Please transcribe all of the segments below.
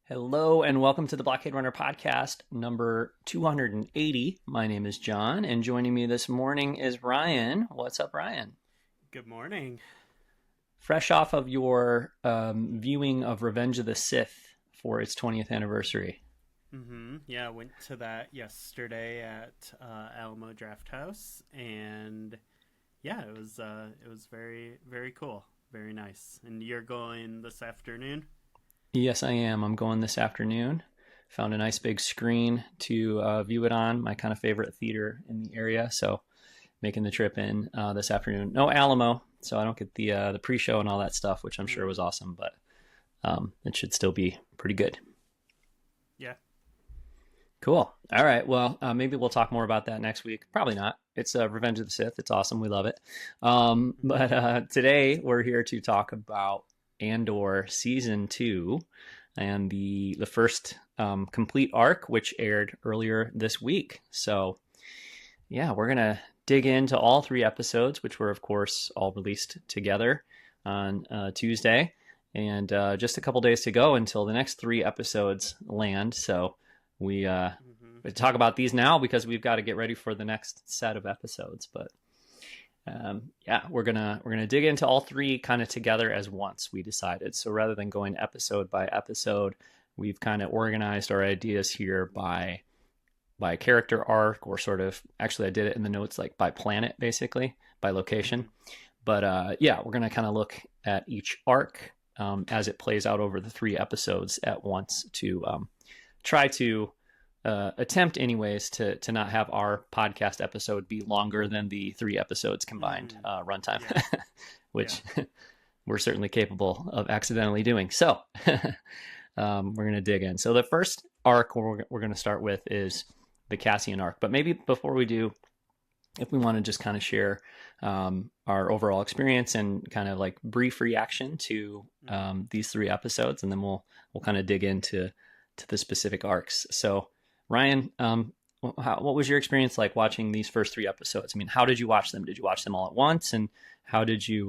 Hello and welcome to the Blockade Runner podcast number 280. My name is John, and joining me this morning is Ryan. What's up, Ryan? Good morning. Fresh off of your viewing of Revenge of the Sith for its 20th anniversary. Yeah, I went to that yesterday at Alamo Draft House, and yeah, it was very cool, very nice. And you're going this afternoon? Yes, I am. I'm going this afternoon. Found a nice big screen to view it on, my kind of favorite theater in the area. So making the trip in this afternoon. No Alamo, so I don't get the pre-show and all that stuff, which I'm sure was awesome, but it should still be pretty good. Yeah. Cool. All right. Well, maybe we'll talk more about that next week. Probably not. It's Revenge of the Sith. It's awesome. We love it. But today we're here to talk about Andor season 2 and the first complete arc, which aired earlier this week. So yeah, we're gonna dig into all 3 episodes, which were of course all released together on Tuesday, and just a couple days to go until the next 3 episodes land. So we talk about these now because we've got to get ready for the next set of episodes. But yeah, we're gonna dig into all 3 kind of together as once, we decided. So rather than going episode by episode, we've kind of organized our ideas here by character arc, or sort of, actually I did it in the notes like by planet, basically by location. But yeah, we're gonna kind of look at each arc as it plays out over the 3 episodes at once to try to attempt anyways to not have our podcast episode be longer than the 3 episodes combined runtime, yeah. Which we're certainly capable of accidentally doing. So we're going to dig in. So the first arc we're going to start with is the Cassian arc. But maybe before we do, if we want to just kind of share our overall experience and kind of like brief reaction to these 3 episodes, and then we'll kind of dig into the specific arcs. So Ryan, what was your experience like watching these first 3 episodes? I mean, how did you watch them? Did you watch them all at once, and how did you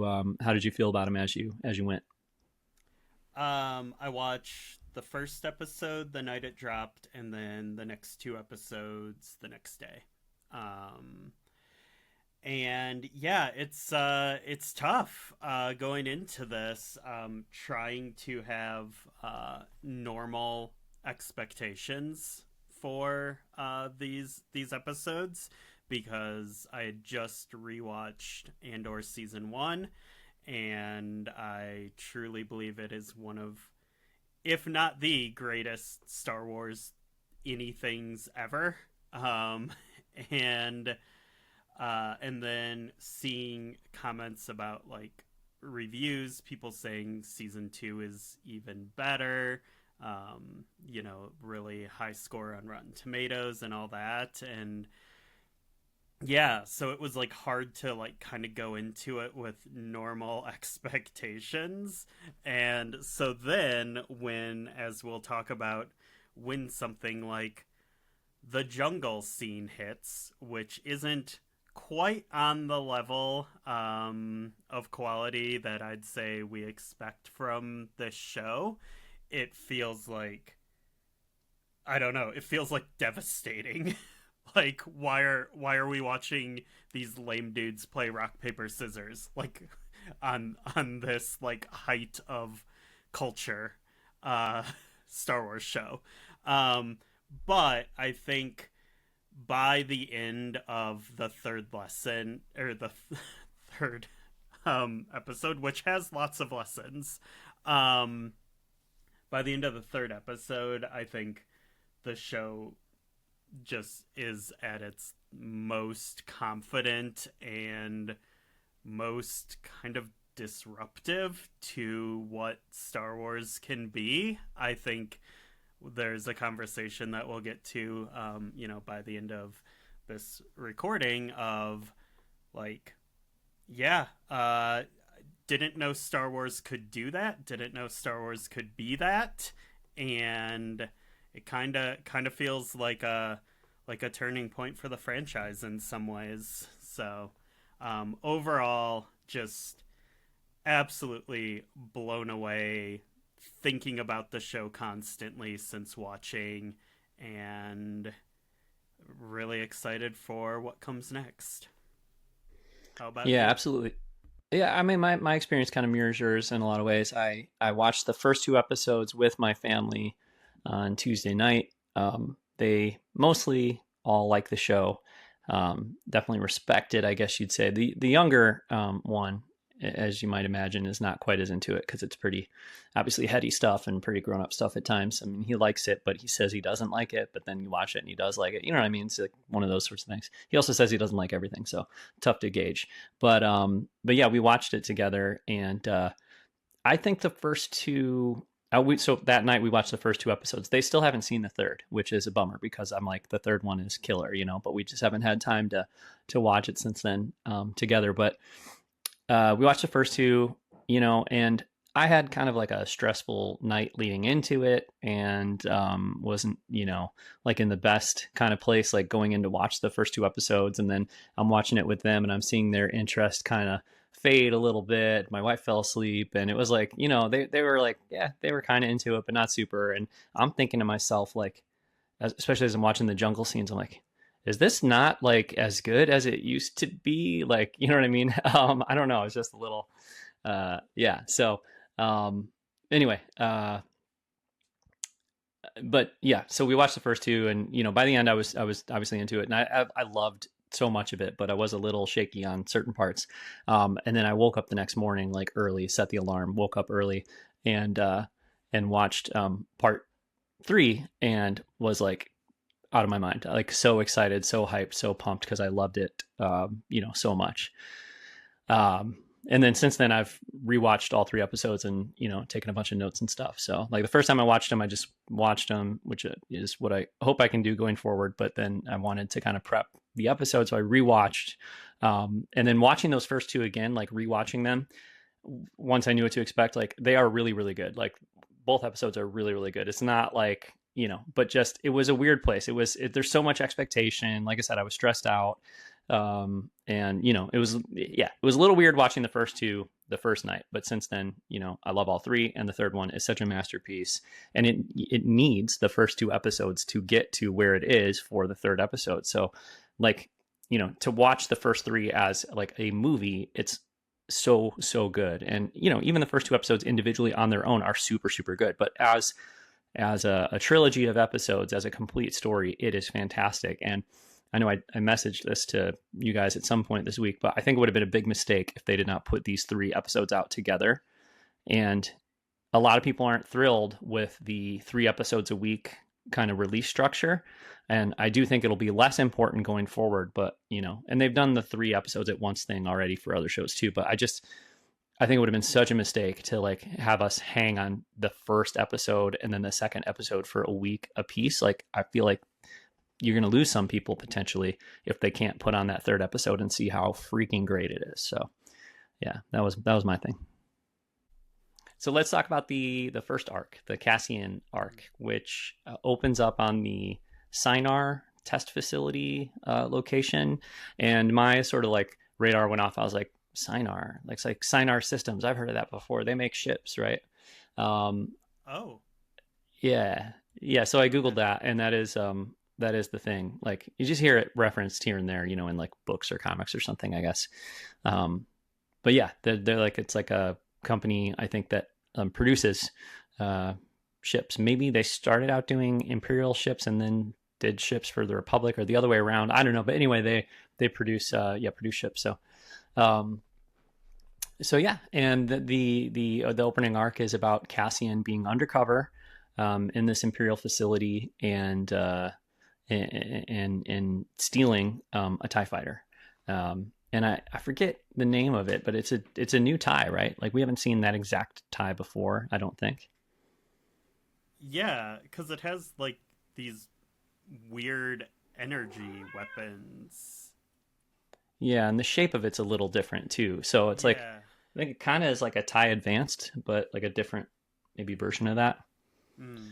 feel about them as you went? I watched the first episode the night it dropped, and then the next 2 episodes the next day. And yeah, it's tough going into this, trying to have normal expectations for these episodes, because I had just rewatched Andor season 1, and I truly believe it is one of, if not the greatest Star Wars anythings ever. And then seeing comments about like reviews, people saying season 2 is even better, really high score on Rotten Tomatoes and all that. And yeah, so it was like hard to like kind of go into it with normal expectations. And so then when, as we'll talk about, when something like the jungle scene hits, which isn't quite on the level of quality that I'd say we expect from this show, it feels like, I don't know, it feels like devastating. Like, why are we watching these lame dudes play rock paper scissors, like on this like height of culture Star Wars show? But I think by the end of the third lesson, or the third episode, which has lots of lessons, by the end of the third episode, I think the show just is at its most confident and most kind of disruptive to what Star Wars can be. I think there's a conversation that we'll get to, by the end of this recording of like, yeah, didn't know Star Wars could do that, didn't know Star Wars could be that, and it kind of feels like a turning point for the franchise in some ways. So overall, just absolutely blown away thinking about the show constantly since watching, and really excited for what comes next. How about Yeah, you? absolutely. Yeah, I mean, my experience kind of mirrors yours in a lot of ways. I watched the first two episodes with my family on Tuesday night. They mostly all like the show. Definitely respect it, I guess you'd say. The younger one, as you might imagine, is not quite as into it because it's pretty obviously heady stuff and pretty grown up stuff at times. I mean, he likes it, but he says he doesn't like it. But then you watch it and he does like it. You know what I mean? It's like one of those sorts of things. He also says he doesn't like everything, so tough to gauge. But yeah, we watched it together, and I think the first two. So that night we watched the first two episodes. They still haven't seen the third, which is a bummer because I'm like the third one is killer, But we just haven't had time to watch it since then together. But we watched the first two, and I had kind of like a stressful night leading into it, and wasn't like in the best kind of place like going in to watch the first two episodes, and then I'm watching it with them and I'm seeing their interest kind of fade a little bit. My wife fell asleep, and it was like they were like, yeah, they were kind of into it but not super, and I'm thinking to myself, like, especially as I'm watching the jungle scenes, I'm like, is this not like as good as it used to be? Like, you know what I mean? I don't know. It's just a little, yeah. So, um, anyway, but yeah, so we watched the first two, and by the end, I was obviously into it, and I loved so much of it, but I was a little shaky on certain parts. And then I woke up the next morning like early, set the alarm, woke up early, and watched part three, and was like out of my mind, like so excited, so hyped, so pumped because I loved it, so much. And then since then I've rewatched all three episodes and taken a bunch of notes and stuff. So like the first time I watched them, I just watched them, which is what I hope I can do going forward. But then I wanted to kind of prep the episode, so I rewatched. And then watching those first two again, like rewatching them once I knew what to expect, like they are really, really good. Like both episodes are really, really good. It's not like but just it was a weird place. There's so much expectation. Like I said, I was stressed out. And it was a little weird watching the first two the first night, but since then, I love all three, and the third one is such a masterpiece, and it needs the first two episodes to get to where it is for the third episode. So like, to watch the first three as like a movie, it's so good. And even the first two episodes individually on their own are super, super good, but as a trilogy of episodes, as a complete story, it is fantastic. And I know I messaged this to you guys at some point this week, but I think it would have been a big mistake if they did not put these three episodes out together. And a lot of people aren't thrilled with the 3 episodes a week kind of release structure. And I do think it'll be less important going forward, but and they've done the 3 episodes at once thing already for other shows too. But I think it would have been such a mistake to like have us hang on the first episode and then the second episode for a week a piece. Like, I feel like you're going to lose some people potentially if they can't put on that third episode and see how freaking great it is. So yeah, that was my thing. So let's talk about the first arc, the Cassian arc, which opens up on the Sinar test facility location. And my sort of like radar went off. I was like, Sinar, like, it's like Sinar Systems. I've heard of that before. They make ships, right? Oh, Yeah. So I Googled that, and that is the thing. Like, you just hear it referenced here and there, in like books or comics or something, I guess. But yeah, they're like, it's like a company, I think, that produces ships. Maybe they started out doing Imperial ships and then did ships for the Republic, or the other way around. I don't know. But anyway, they produce ships. So yeah, and the opening arc is about Cassian being undercover in this Imperial facility, and stealing a TIE fighter. And I forget the name of it, but it's a new TIE, right? Like, we haven't seen that exact TIE before, I don't think. yeah, because it has like these weird energy weapons. Yeah, and the shape of it's a little different too. So it's like, Yeah. I think it kind of is like a TIE Advanced, but like a different maybe version of that. Mm.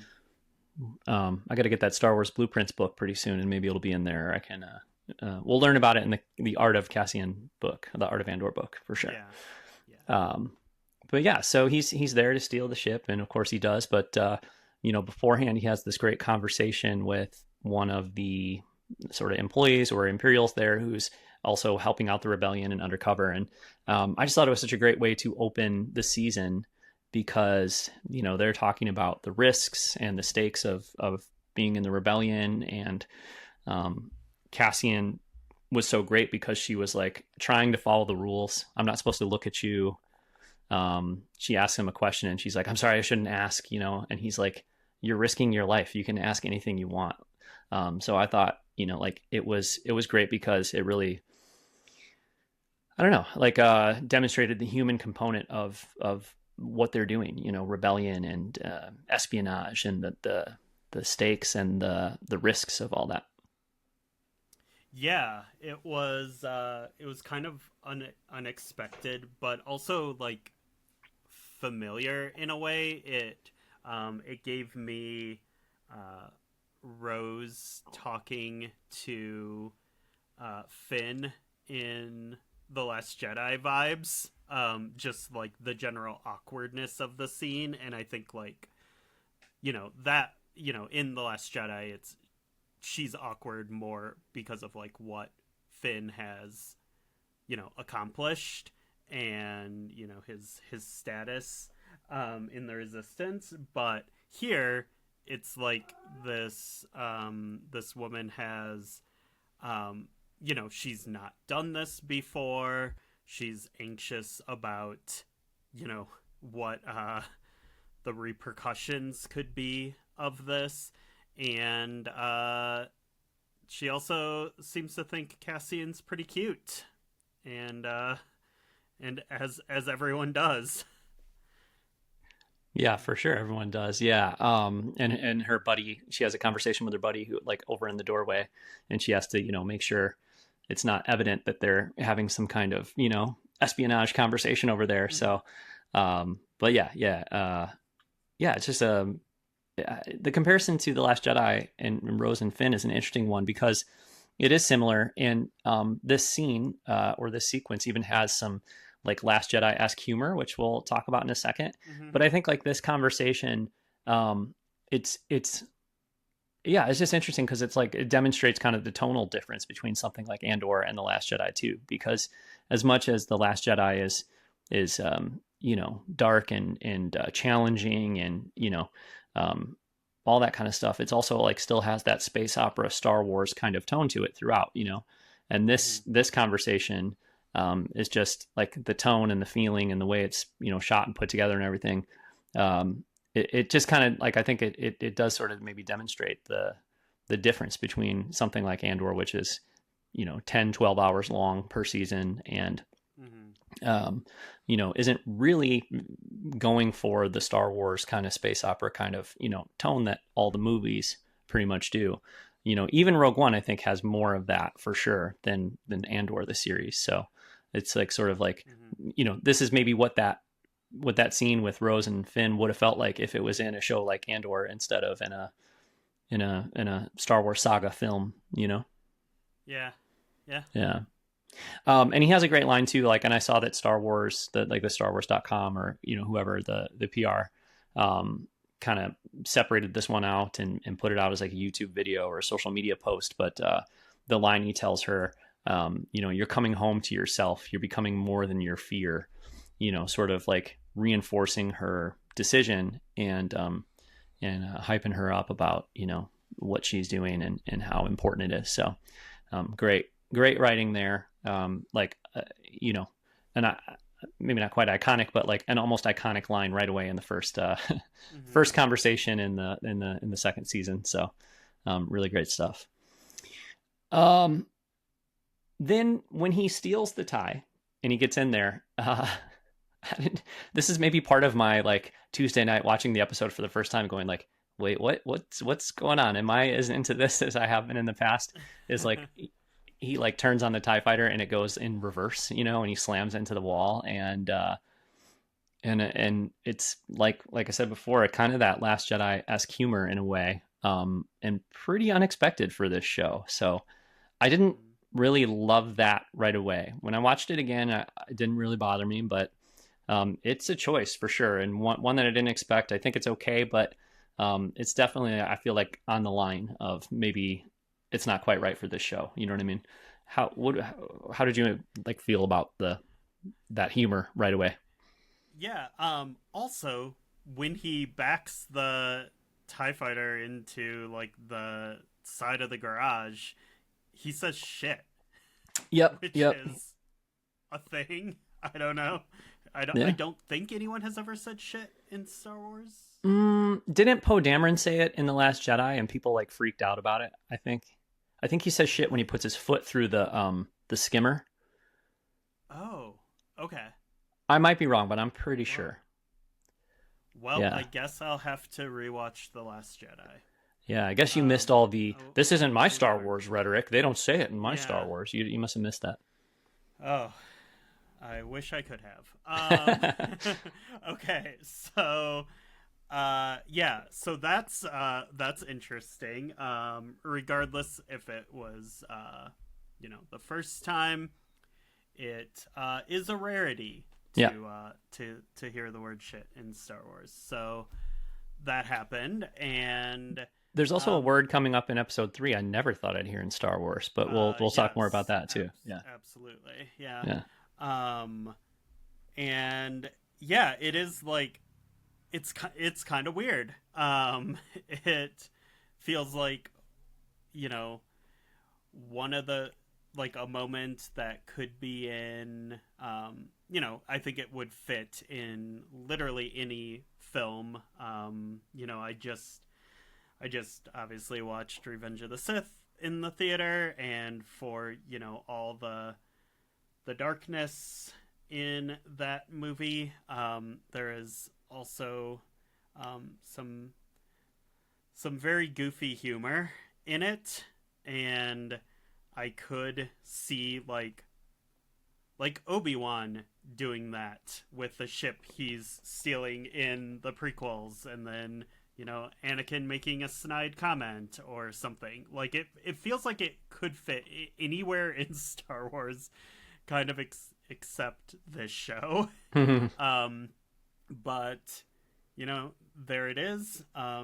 I got to get that Star Wars Blueprints book pretty soon, and maybe it'll be in there. I can. We'll learn about it in the Art of Cassian book, the Art of Andor book, for sure. Yeah. Yeah. but yeah, so he's there to steal the ship, and of course he does. But beforehand, he has this great conversation with one of the sort of employees or Imperials there, who's also helping out the rebellion and undercover. And I just thought it was such a great way to open the season because they're talking about the risks and the stakes of being in the rebellion, and Cassian was so great because she was like trying to follow the rules. I'm not supposed to look at you. She asks him a question and she's like, I'm sorry, I shouldn't ask, and he's like, you're risking your life. You can ask anything you want. So I thought, like it was great because it really, I don't know, like demonstrated the human component of what they're doing, rebellion and espionage and the stakes and the risks of all that. Yeah, it was kind of unexpected, but also like familiar in a way. It gave me Rose talking to Finn in The Last Jedi vibes. Just like the general awkwardness of the scene, and I think like that in The Last Jedi, she's awkward more because of like what Finn has accomplished, and his status in the Resistance. But here it's like this woman has she's not done this before. She's anxious about what the repercussions could be of this, and she also seems to think Cassian's pretty cute, and as everyone does. Yeah, for sure, everyone does. Yeah, and her buddy, she has a conversation with her buddy who like over in the doorway, and she has to make sure it's not evident that they're having some kind of espionage conversation over there. So, but yeah, it's just the comparison to The Last Jedi and Rose and Finn is an interesting one because it is similar, and this scene or this sequence even has some like Last Jedi-esque humor, which we'll talk about in a second. Mm-hmm. But I think like this conversation, it's just interesting because it's like it demonstrates kind of the tonal difference between something like Andor and The Last Jedi too. Because as much as The Last Jedi is dark and challenging and all that kind of stuff, it's also like still has that space opera Star Wars kind of tone to it throughout. And this conversation is just like the tone and the feeling and the way it's shot and put together and everything. It just kind of like I think it does sort of maybe demonstrate the difference between something like Andor, which is 10-12 hours long per season, and isn't really going for the Star Wars kind of space opera kind of tone that all the movies pretty much do. Even Rogue One I think has more of that for sure than Andor the series. So it's like sort of like this is maybe what that scene with Rose and Finn would have felt like if it was in a show like Andor instead of in a Star Wars saga film, Yeah. And he has a great line too, like, and I saw that Star Wars, the StarWars.com or whoever the PR kind of separated this one out and put it out as like a YouTube video or a social media post. But the line he tells her, you're coming home to yourself. You're becoming more than your fear. Sort of like reinforcing her decision and hyping her up about what she's doing and how important it is. So great writing there. And maybe not quite iconic, but like an almost iconic line right away in the first first conversation in the second season. So really great stuff. Then when he steals the tie and he gets in there, this is maybe part of my like Tuesday night watching the episode for the first time going like, wait, what's going on? Am I as into this as I have been in the past? Is like he like turns on the TIE fighter and it goes in reverse, and he slams into the wall, and it's like I said before, kind of that Last Jedi-esque humor in a way, and pretty unexpected for this show. So I didn't really love that right away. When I watched it again, it didn't really bother me, but It's a choice for sure, and one that I didn't expect. I think it's okay, but it's definitely, I feel like, on the line of maybe it's not quite right for this show. You know what I mean? How did you like feel about the that humor right away? Yeah. Also, when he backs the TIE fighter into like the side of the garage, he says shit, Yep, which yep, is a thing. I don't know. I yeah. don't think anyone has ever said shit in Star Wars. Didn't Poe Dameron say it in The Last Jedi, and people like freaked out about it? I think he says shit when he puts his foot through the skimmer. Oh, okay. I might be wrong, but I'm pretty Whoa. sure. Well, I Yeah. guess I'll have to rewatch The Last Jedi. Yeah, I guess you missed all the "this isn't my I'll Star learn Wars" from it. rhetoric. They don't say it in my Star Yeah. Wars. You must have missed Oh, I wish I could that. have. Okay, so yeah, so that's interesting. Regardless if it was the first time, it is a rarity Yeah. to hear the word shit in Star Wars. So that happened, and There's also a um, word coming up in episode 3 I never thought I'd hear in Star Wars, but we'll talk more about yes, that too. Yeah. absolutely, yeah. Yeah. Um, and yeah, it is like it's kind of weird. It feels like you know one of the like a moment that could be in I think it would fit in literally any film. I just obviously watched Revenge of the Sith in the theater, and for all the darkness in that movie, there is also some very goofy humor in it, and I could see like Obi-Wan doing that with the ship he's stealing in the prequels, and then Anakin making a snide comment or something. Like it feels like it could fit anywhere in Star Wars, kind of except this show. um but there it is.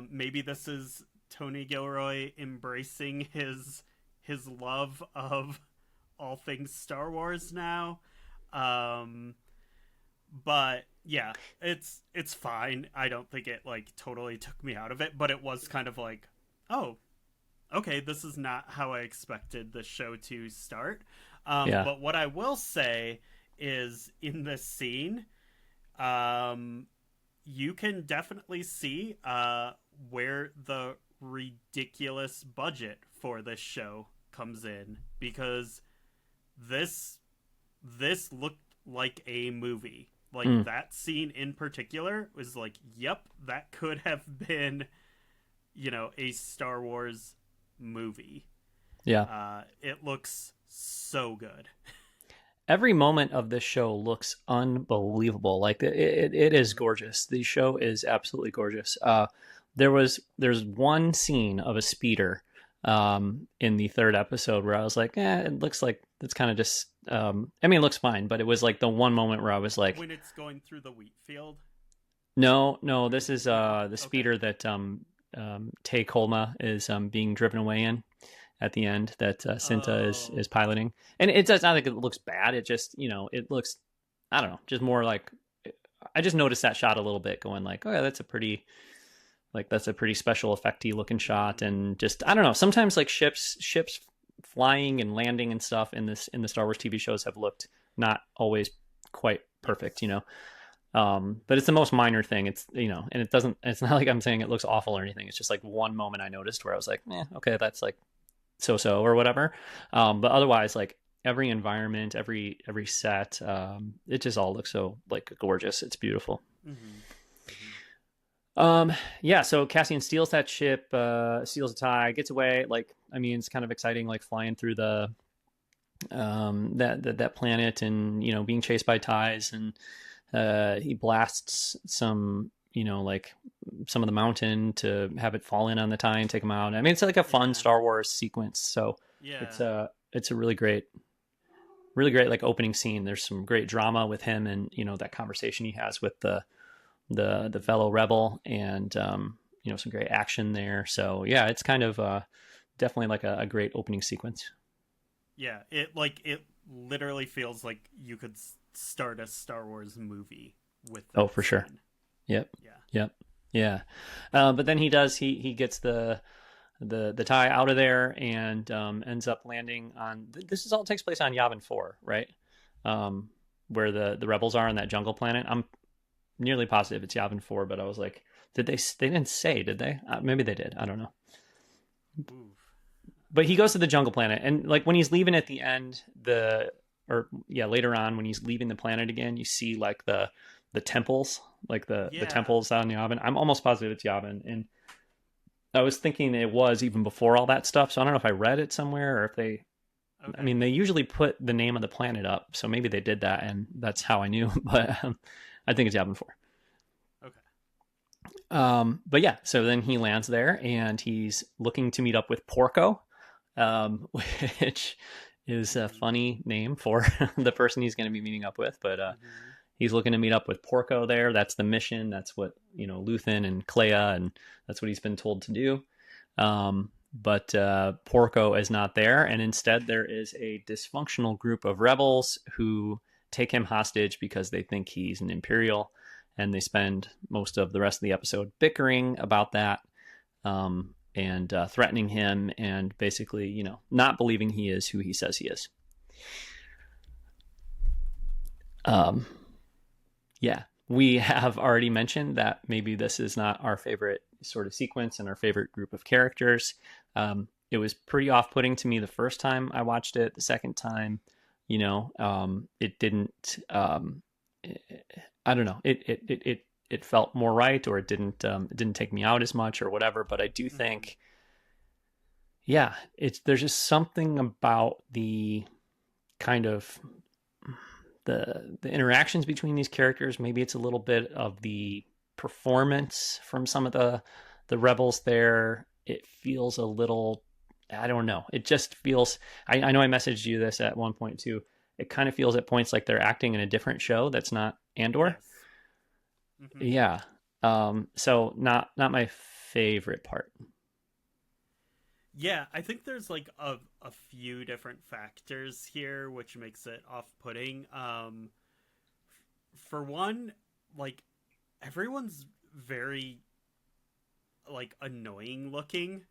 Maybe this is Tony Gilroy embracing his love of all things Star Wars now. Um, but yeah, it's fine. I don't think it like totally took me out of it, but it was kind of like, oh, okay, this is not how I expected the show to start. Yeah. But what I will say is in this scene, um, you can definitely see where the ridiculous budget for this show comes in, because this this looked like a movie. Like Mm, that scene in particular was like, yep, that could have been, a Star Wars movie. yeah. It looks so good. Every moment of this show looks unbelievable. Like it is gorgeous. The show is absolutely gorgeous. There's one scene of a speeder in the third episode where I was like, it looks like it's kind of just. I mean, it looks fine, but it was like the one moment where I was like, When it's going through the wheat field. no, no, this is No? the Okay. speeder that Tay Kolma is being driven away in at the end that Cinta is Oh. piloting, and it does not think it looks bad. It just it looks, I don't know, just more like, I just noticed that shot a little bit, going like, oh yeah, that's a pretty special effecty looking shot, Mm-hmm. and just, I don't know. Sometimes like ships flying and landing and stuff in the Star Wars TV shows have looked not always quite perfect, Yes. you know. But it's the most minor thing. It's and it doesn't. It's not like I'm saying it looks awful or anything. It's just like one moment I noticed where I was like, okay, that's like so or whatever. But otherwise, like every environment, every set, it just all looks so like gorgeous. It's beautiful. Mm-hmm. Mm-hmm. Yeah. So Cassian steals that ship, steals a tie, gets away. Like, I mean, it's kind of exciting, like flying through the that planet, and being chased by ties, and he blasts some, like some of the mountain to have it fall in on the tie and take him out. I mean, it's like a fun Yeah. Star Wars sequence. So Yeah. it's a really great. really great like opening scene. There's some great drama with him, and that conversation he has with the fellow rebel, and some great action there. So yeah, it's kind of definitely like a great opening sequence. Yeah, it literally feels like you could start a Star Wars movie with Oh, that for sure. scene. Yep. Yeah. Yep. Yeah. But then he gets the tie out of there, and ends up landing on. This is all takes place on Yavin 4, right? Um, where the rebels are on that jungle planet. I'm nearly positive it's Yavin 4, but I was like, did they? They didn't say, did they? Maybe they did. I don't know. Oof. But he goes to the jungle planet, and like when he's leaving at the end, later on when he's leaving the planet again, you see like the temples, like the Yeah. temples on Yavin. I'm almost positive it's Yavin, and I was thinking it was even before all that stuff. So I don't know if I read it somewhere or if they. I Okay. mean, they usually put the name of the planet up, so maybe they did that, and that's how I knew. But I think it's Yavin 4. Okay. But yeah, so then he lands there, and he's looking to meet up with Porco, which is a Mm-hmm. funny name for the person he's going to be meeting up with. But Mm-hmm. he's looking to meet up with Porco there. That's the mission. That's what Luthen and Clea, and that's what he's been told to do. But Porco is not there, and instead there is a dysfunctional group of rebels who take him hostage because they think he's an Imperial, and they spend most of the rest of the episode bickering about that, and threatening him, and basically, not believing he is who he says he is. Um, yeah, we have already mentioned that maybe this is not our favorite sort of sequence and our favorite group of characters. It was pretty off-putting to me the first time I watched it. The second time, it didn't. I don't know. It felt more right, or it didn't take me out as much, or whatever. But I do Mm-hmm. think, yeah, there's just something about the kind of the interactions between these characters. Maybe it's a little bit of the performance from some of the rebels there. It feels a little, I don't know. It just feels. I know I messaged you this at one point too. It kind of feels at points like they're acting in a different show that's not Andor. Yes. Mm-hmm. Yeah. So not my favorite part. Yeah, I think there's like a few different factors here which makes it off-putting. For one, like everyone's very like annoying looking.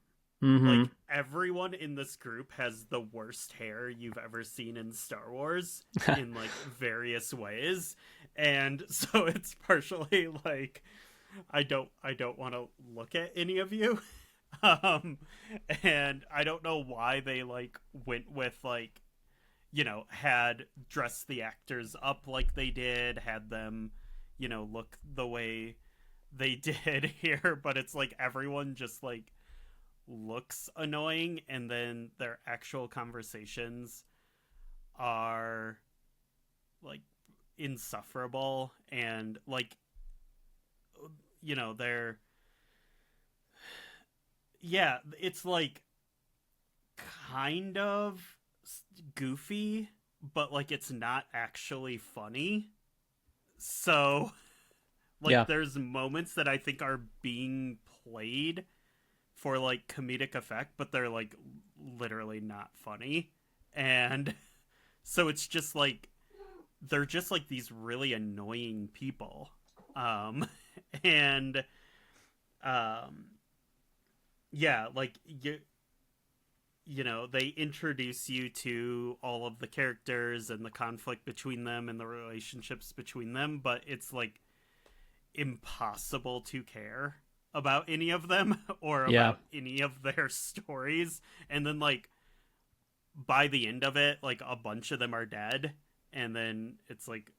Mm-hmm. Like everyone in this group has the worst hair you've ever seen in Star Wars in like various ways. And so it's partially like I don't want to look at any of you. Um and I don't know why they like went with like had dressed the actors up like they did, had them look the way they did here, but it's like everyone just like looks annoying, and then their actual conversations are like insufferable, and like they're yeah, it's like kind of goofy, but like it's not actually funny. So like Yeah. there's moments that I think are being played for like comedic effect, but they're like literally not funny. And so it's just like they're just like these really annoying people. Um and um yeah, like they introduce you to all of the characters and the conflict between them and the relationships between them, but it's like impossible to care about any of them or Yeah. about any of their stories. And then like by the end of it, like a bunch of them are dead, and then it's like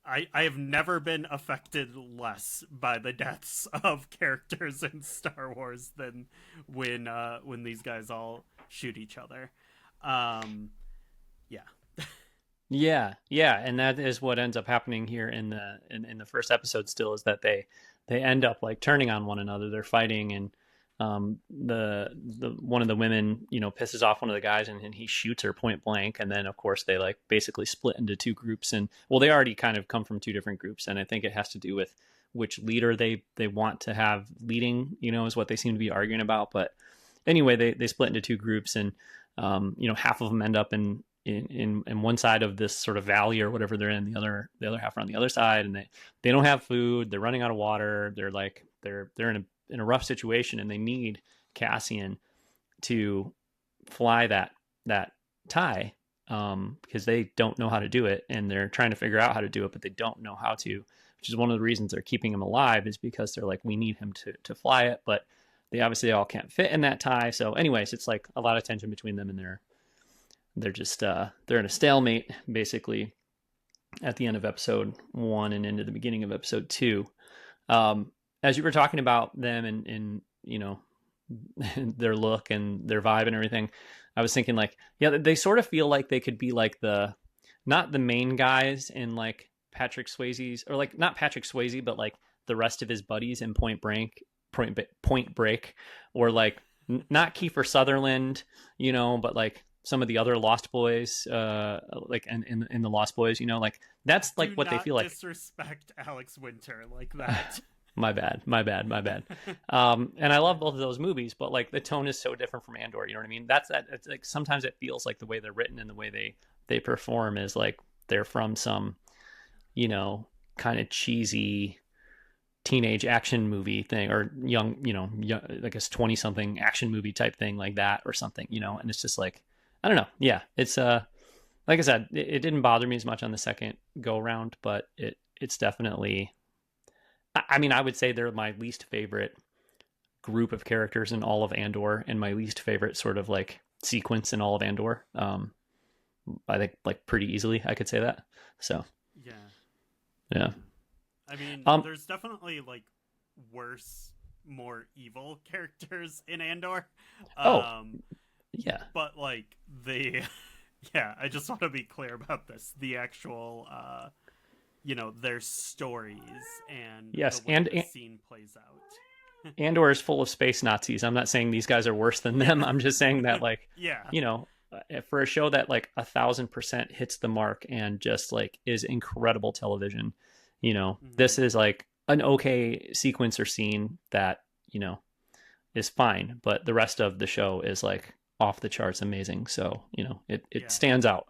I have never been affected less by the deaths of characters in Star Wars than when these guys all shoot each other. Um, yeah. Yeah, yeah, and that is what ends up happening here in the first episode. Still, is that they end up like turning on one another. They're fighting, and the one of the women, pisses off one of the guys, and he shoots her point blank. And then of course they like basically split into two groups, and well, they already kind of come from two different groups. And I think it has to do with which leader they want to have leading, is what they seem to be arguing about. But anyway, they split into two groups, and half of them end up in one side of this sort of valley or whatever they're in. The other half are on the other side, and they don't have food. They're running out of water. They're in a rough situation, and they need Cassian to fly that tie, because they don't know how to do it, and they're trying to figure out how to do it, but they don't know how to, which is one of the reasons they're keeping him alive, is because they're like, we need him to fly it, but they obviously all can't fit in that tie. So anyways, it's like a lot of tension between them, and they're just they're in a stalemate basically at the end of episode 1 and into the beginning of episode 2. As you were talking about them and their look and their vibe and everything, I was thinking like, yeah, they sort of feel like they could be like not the main guys in like Patrick Swayze's, or like not Patrick Swayze, but like the rest of his buddies in Point Break, or like not Kiefer Sutherland, but like some of the other Lost Boys, like in the Lost Boys, like that's like what they feel like. Disrespect Alex Winter like that. My bad. And I love both of those movies, but like the tone is so different from Andor. You know what I mean? It's like sometimes it feels like the way they're written and the way they perform is like they're from some, kind of cheesy teenage action movie thing, or young, I guess 20 something action movie type thing like that or something, and it's just like, I don't know. Yeah. It's like I said, it didn't bother me as much on the second go around, but it's definitely, I mean, I would say they're my least favorite group of characters in all of Andor, and my least favorite sort of like sequence in all of Andor. I think like pretty easily I could say that. So yeah. I mean, there's definitely like worse, more evil characters in Andor. Yeah. But like I just want to be clear about this. The actual their stories and yes, the way the scene plays out. Andor is full of space Nazis. I'm not saying these guys are worse than them. I'm just saying that like, for a show that like 1,000% hits the mark and just like is incredible television, this is like an okay sequence or scene that, is fine, but the rest of the show is like off the charts amazing. So, it stands out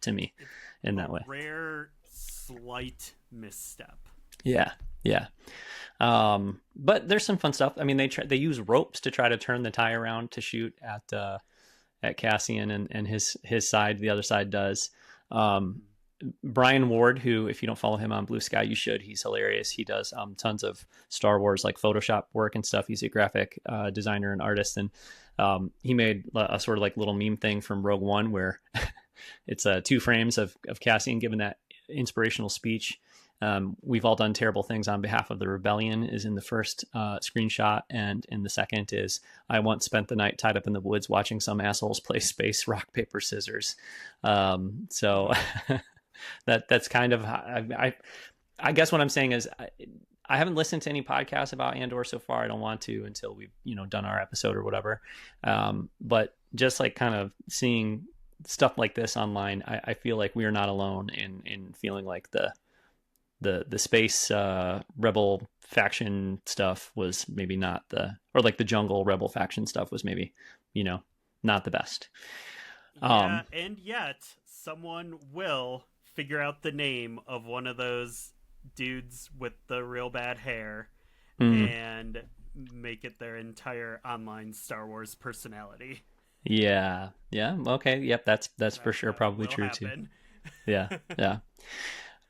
to me in that way. Rare slight misstep. Yeah. But there's some fun stuff. I mean, they use ropes to try to turn the tie around to shoot at Cassian and his side. The other side does. Brian Ward, who, if you don't follow him on Blue Sky, you should. He's hilarious. He does tons of Star Wars like Photoshop work and stuff. He's a graphic designer and artist, and he made a sort of like little meme thing from Rogue One where it's 2 frames of Cassian giving that inspirational speech. We've all done terrible things on behalf of the rebellion is in the first screenshot, and in the second is I once spent the night tied up in the woods watching some assholes play space rock paper scissors. So that's kind of I guess what I'm saying is I haven't listened to any podcasts about Andor so far. I don't want to until we've done our episode or whatever. But just like kind of seeing stuff like this online, I feel like we are not alone in feeling like the space rebel faction stuff was maybe not or like the jungle rebel faction stuff was maybe not the best. And yet someone will figure out the name of one of those dudes with the real bad hair and make it their entire online Star Wars personality. Yeah. Okay. Yep. That's for sure probably true happen. Too. Yeah.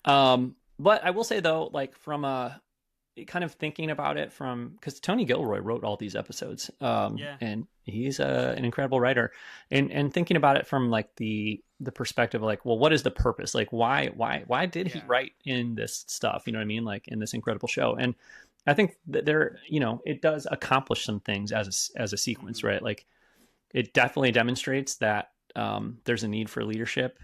But I will say though, like from kind of thinking about it because Tony Gilroy wrote all these episodes, and he's an incredible writer, and thinking about it from like the perspective of like, well, what is the purpose? Like, why did he write in this stuff? You know what I mean? Like in this incredible show. And I think that it does accomplish some things as a sequence, right? Like it definitely demonstrates that there's a need for leadership,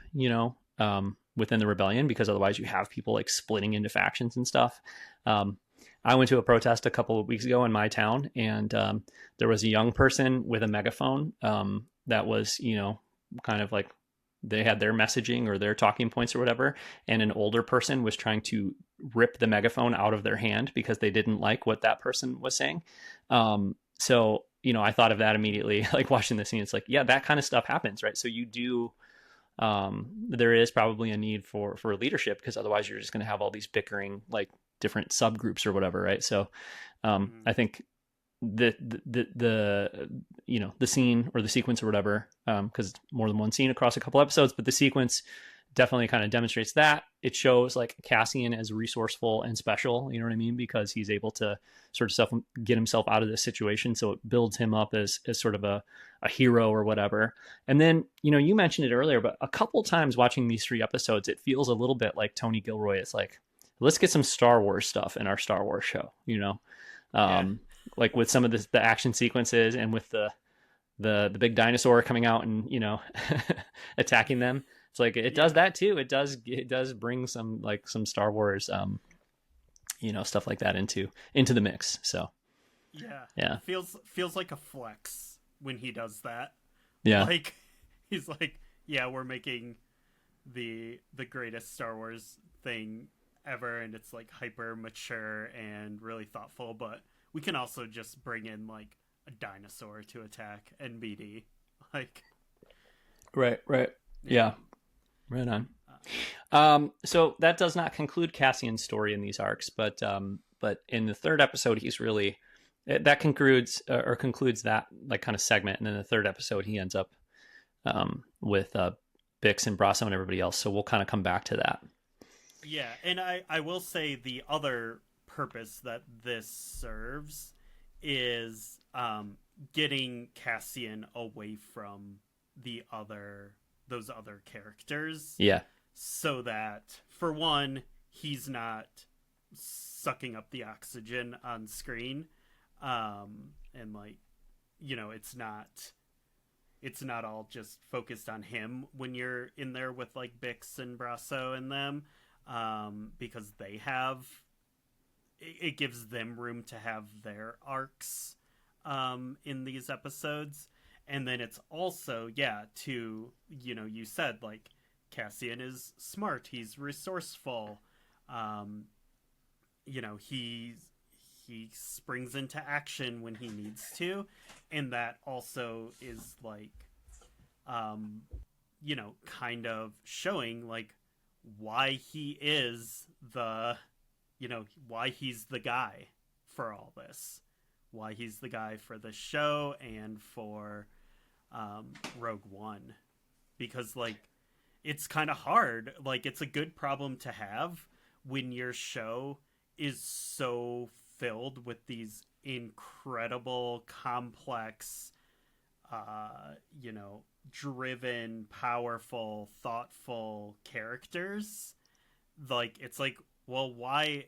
within the rebellion, because otherwise you have people like splitting into factions and stuff. I went to a protest a couple of weeks ago in my town, and there was a young person with a megaphone that was, kind of like they had their messaging or their talking points or whatever, and an older person was trying to rip the megaphone out of their hand because they didn't like what that person was saying. So, I thought of that immediately, like watching the scene. It's like, yeah, that kind of stuff happens, right? So you do, there is probably a need for leadership, because otherwise you're just going to have all these bickering, like different subgroups or whatever, right? So I think the scene or the sequence or whatever, because it's more than one scene across a couple episodes, but the sequence definitely kind of demonstrates that. It shows like Cassian as resourceful and special, you know what I mean? Because he's able to sort of get himself out of this situation. So it builds him up as sort of a hero or whatever. And then, you mentioned it earlier, but a couple times watching these 3 episodes, it feels a little bit like Tony Gilroy. It's like, let's get some Star Wars stuff in our Star Wars show, like with some of the action sequences, and with the big dinosaur coming out and, attacking them. It's like, it does that too. It does bring some Star Wars, stuff like that into the mix. So yeah, feels like a flex when he does that. Yeah, like he's like, yeah, we're making the greatest Star Wars thing ever, and it's like hyper mature and really thoughtful, but we can also just bring in like a dinosaur to attack NBD. Like, right, yeah. Right on. So that does not conclude Cassian's story in these arcs, but in the 3rd episode, he's really, that concludes that like kind of segment, and then the 3rd episode he ends up with Bix and Brasso and everybody else. So we'll kind of come back to that. Yeah, and I will say the other purpose that this serves is getting Cassian away from those other characters. Yeah. So that, for one, he's not sucking up the oxygen on screen. And like, it's not all just focused on him when you're in there with like Bix and Brasso and them, because it gives them room to have their arcs in these episodes. And then it's also, you said, like, Cassian is smart, he's resourceful, he springs into action when he needs to, and that also is like, kind of showing like why he is why he's the guy for all this, why he's the guy for the show and for Rogue One, because like it's kind of hard, like it's a good problem to have when your show is so filled with these incredible, complex, driven, powerful, thoughtful characters. Like, it's like, well, why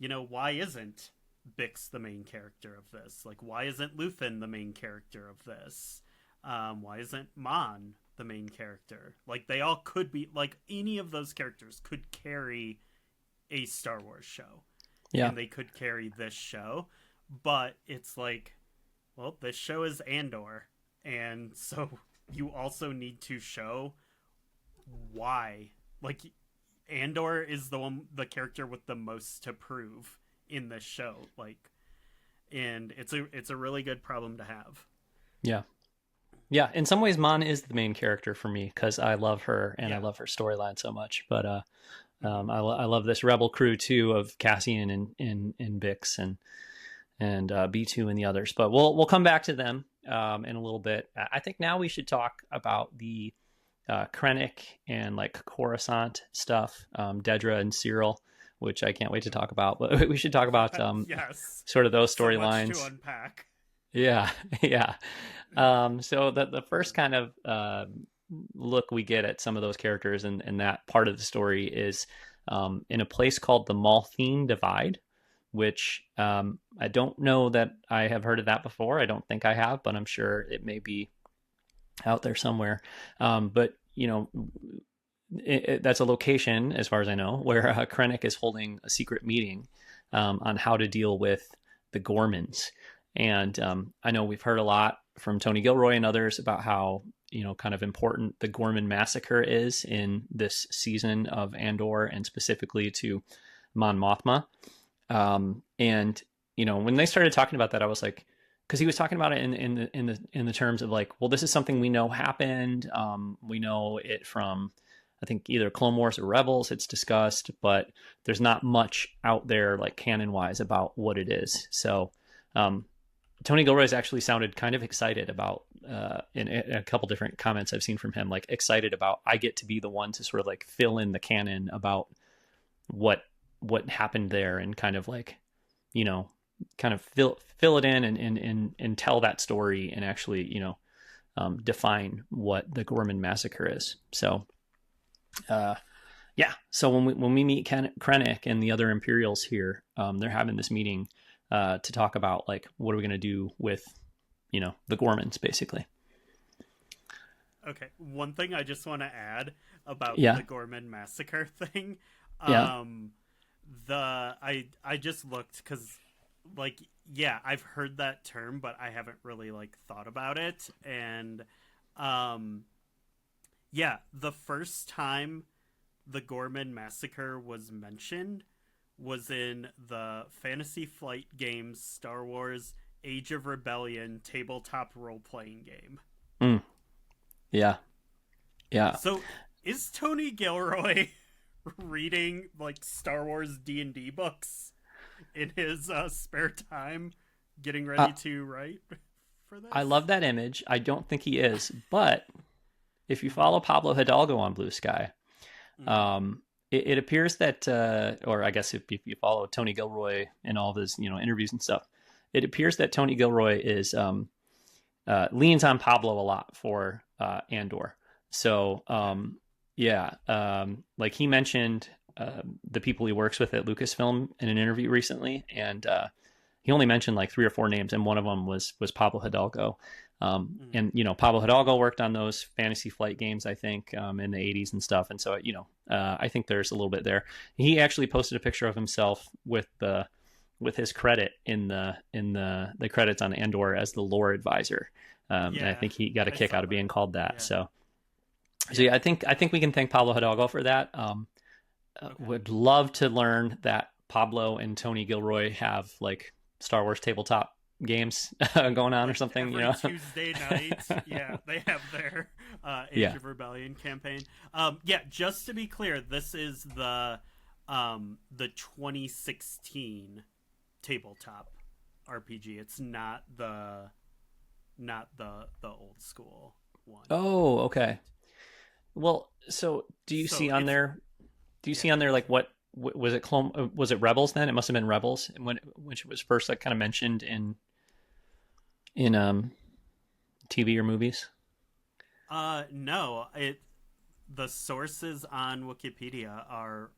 isn't Bix the main character of this? Like, why isn't Luthen the main character of this? Why isn't Mon the main character? Like, they all could be, like, any of those characters could carry a Star Wars show. Yeah. And they could carry this show. But it's like, well, this show is Andor. And so you also need to show why. Like, Andor is the character with the most to prove in this show. Like, and it's a really good problem to have. Yeah. Yeah, in some ways, Mon is the main character for me because I love her and I love her storyline so much. But I love this Rebel crew too of Cassian and Bix and B2 and the others. But we'll come back to them in a little bit. I think now we should talk about the Krennic and like Coruscant stuff, Dedra and Syril, which I can't wait to talk about. But we should talk about yes, sort of those so storylines. much to unpack. Yeah. So the first kind of look we get at some of those characters and that part of the story is in a place called the Malthine Divide, which I don't know that I have heard of that before. I don't think I have, but I'm sure it may be out there somewhere. But that's a location, as far as I know, where Krennic is holding a secret meeting on how to deal with the Gormans. And I know we've heard a lot from Tony Gilroy and others about how, kind of important the Gorman massacre is in this season of Andor, and specifically to Mon Mothma. And when they started talking about that, I was like, because he was talking about it in the terms of like, well, this is something we know happened. We know it from, I think, either Clone Wars or Rebels. It's discussed, but there's not much out there like canon wise about what it is. So Tony Gilroy's actually sounded kind of excited about, in a couple different comments I've seen from him, like excited about, I get to be the one to sort of like fill in the canon about what happened there, and kind of like, kind of fill it in and tell that story, and actually, define what the Gorman massacre is. So, yeah. So when we meet Krennic and the other Imperials here, they're having this meeting to talk about like, what are we going to do with, the Gormans, basically. Okay, one thing I just want to add about Yeah. the Gorman massacre thing. Yeah. I just looked because, like, yeah, I've heard that term, but I haven't really like thought about it. And yeah, the first time the Gorman massacre was mentioned was in the Fantasy Flight Games Star Wars Age of Rebellion tabletop role-playing game. Mm. Yeah. Yeah. So is Tony Gilroy reading like Star Wars D&D books in his spare time, getting ready to write for this? I love that image. I don't think he is, but if you follow Pablo Hidalgo on Blue Sky, it appears that, or I guess if you follow Tony Gilroy in all of his, interviews and stuff, it appears that Tony Gilroy is leans on Pablo a lot for Andor. So like he mentioned the people he works with at Lucasfilm in an interview recently, and he only mentioned like 3 or 4 names, and one of them was Pablo Hidalgo. And Pablo Hidalgo worked on those Fantasy Flight games, I think, in the 80s and stuff. And so I think there's a little bit there. He actually posted a picture of himself with his credit in the credits on Andor as the lore advisor. And I think he got a kick out of being called that. Yeah. So yeah, I think we can thank Pablo Hidalgo for that. Okay. Would love to learn that Pablo and Tony Gilroy have like Star Wars tabletop games going on or something. Every Tuesday night, yeah, they have their Age of Rebellion campaign. Just to be clear, this is the 2016 tabletop RPG. It's not the old school one. Oh, okay. Well, so do you see on there? Do you see on there like what was it? Was it Rebels then? It must have been Rebels when it was first like kind of mentioned in TV or movies. No. The sources on Wikipedia are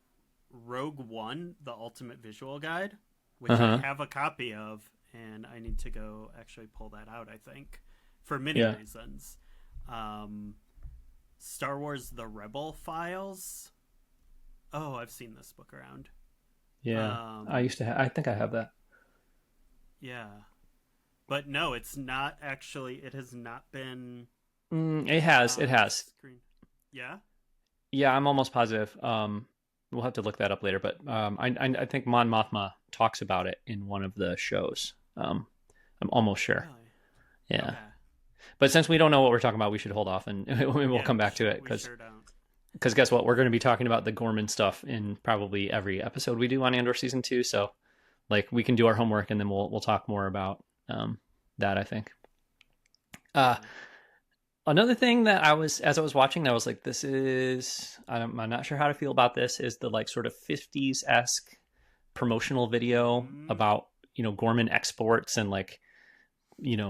Rogue One, the Ultimate Visual Guide, which I have a copy of, and I need to go actually pull that out, I think, for many reasons. Star Wars The Rebel Files. Oh, I've seen this book around. Yeah, I think I have that. Yeah. But no, it's not actually, it has not been... It has. Screen. Yeah? Yeah, I'm almost positive. We'll have to look that up later, but I think Mon Mothma talks about it in one of the shows. I'm almost sure. Really? Yeah. Okay. But since we don't know what we're talking about, we should hold off and we'll come back to it. Because guess what? We're going to be talking about the Gorman stuff in probably every episode we do on Andor Season 2. So like we can do our homework and then we'll talk more about that, I think. Another thing that as I was watching, I was like, I'm not sure how to feel about this, is the like sort of 50s-esque promotional video about, Gorman exports and like,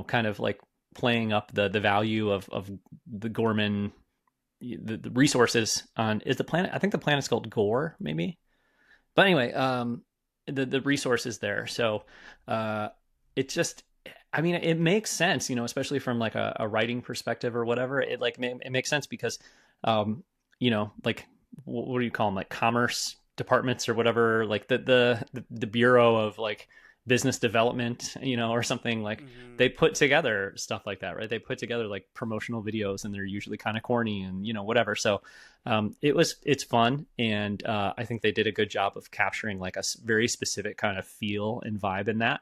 kind of like playing up the value of the Gorman, the resources on, is the planet, I think the planet's called Gore, maybe. But anyway, the resources there. So it just, I mean, it makes sense, especially from like a writing perspective or whatever. It makes sense because, like, what do you call them? Like commerce departments or whatever, like the bureau of like business development, or something, like Mm-hmm. they put together stuff like that, right? They put together like promotional videos, and they're usually kind of corny and whatever. So it's fun, and I think they did a good job of capturing like a very specific kind of feel and vibe in that.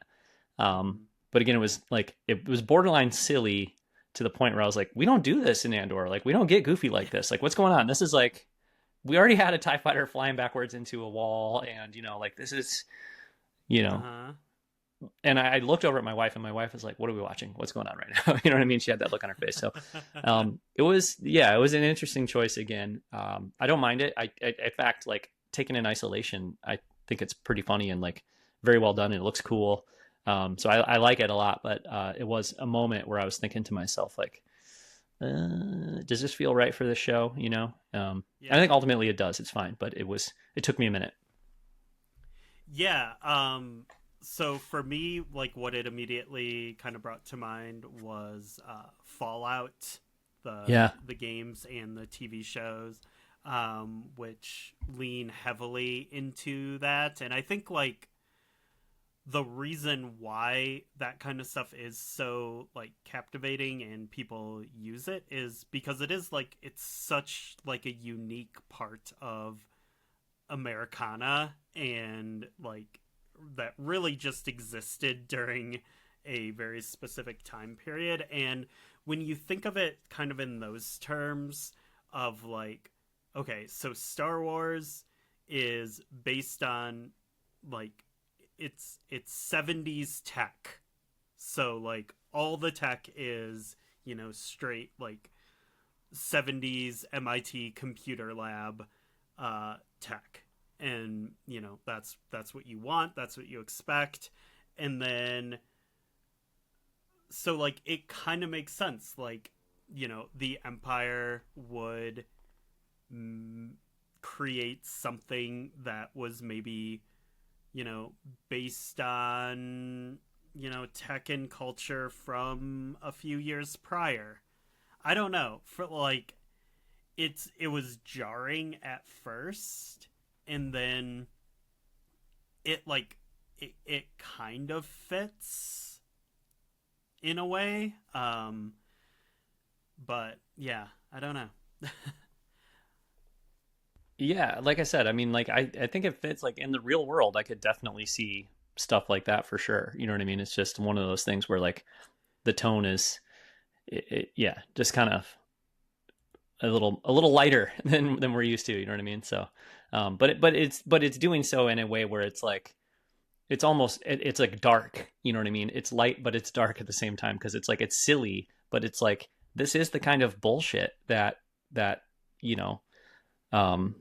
Um, Mm-hmm. but again, it was borderline silly to the point where I was like, we don't do this in Andor. Like, we don't get goofy like this. Like, what's going on? This is like, we already had a TIE fighter flying backwards into a wall, and like this is, you know. Uh-huh. And I looked over at my wife, and my wife was like, "What are we watching? What's going on right now?" You know what I mean? She had that look on her face. So, it was, yeah, it was an interesting choice again. I don't mind it. In fact, like taken in isolation, I think it's pretty funny and like very well done, and it looks cool. So I like it a lot. But it was a moment where I was thinking to myself, like, does this feel right for this show? I Yeah. think ultimately it does. It's fine, but it took me a minute. Yeah. So for me, like what it immediately kind of brought to mind was Fallout, the Yeah, the games and the TV shows, which lean heavily into that. And I think like the reason why that kind of stuff is so like captivating and people use it is because it is like it's such like a unique part of Americana, and like that really just existed during a very specific time period. And when you think of it kind of in those terms of like, okay, so Star Wars is based on like it's 70s tech. So like all the tech is, straight like 70s MIT computer lab tech. And that's what you want, that's what you expect. And then so like it kind of makes sense, like the Empire would mm, create something that was maybe you know based on tech and culture from a few years prior. I don't know, for like it was jarring at first, and then it kind of fits in a way. But yeah, I don't know. yeah. Like I said, I mean, like I think it fits. Like in the real world, I could definitely see stuff like that for sure. You know what I mean? It's just one of those things where like the tone is, yeah, just kind of a little lighter than we're used to. You know what I mean? So, but it's doing so in a way where it's like it's like dark. You know what I mean? It's light, but it's dark at the same time, because it's like it's silly, but it's like this is the kind of bullshit that you know um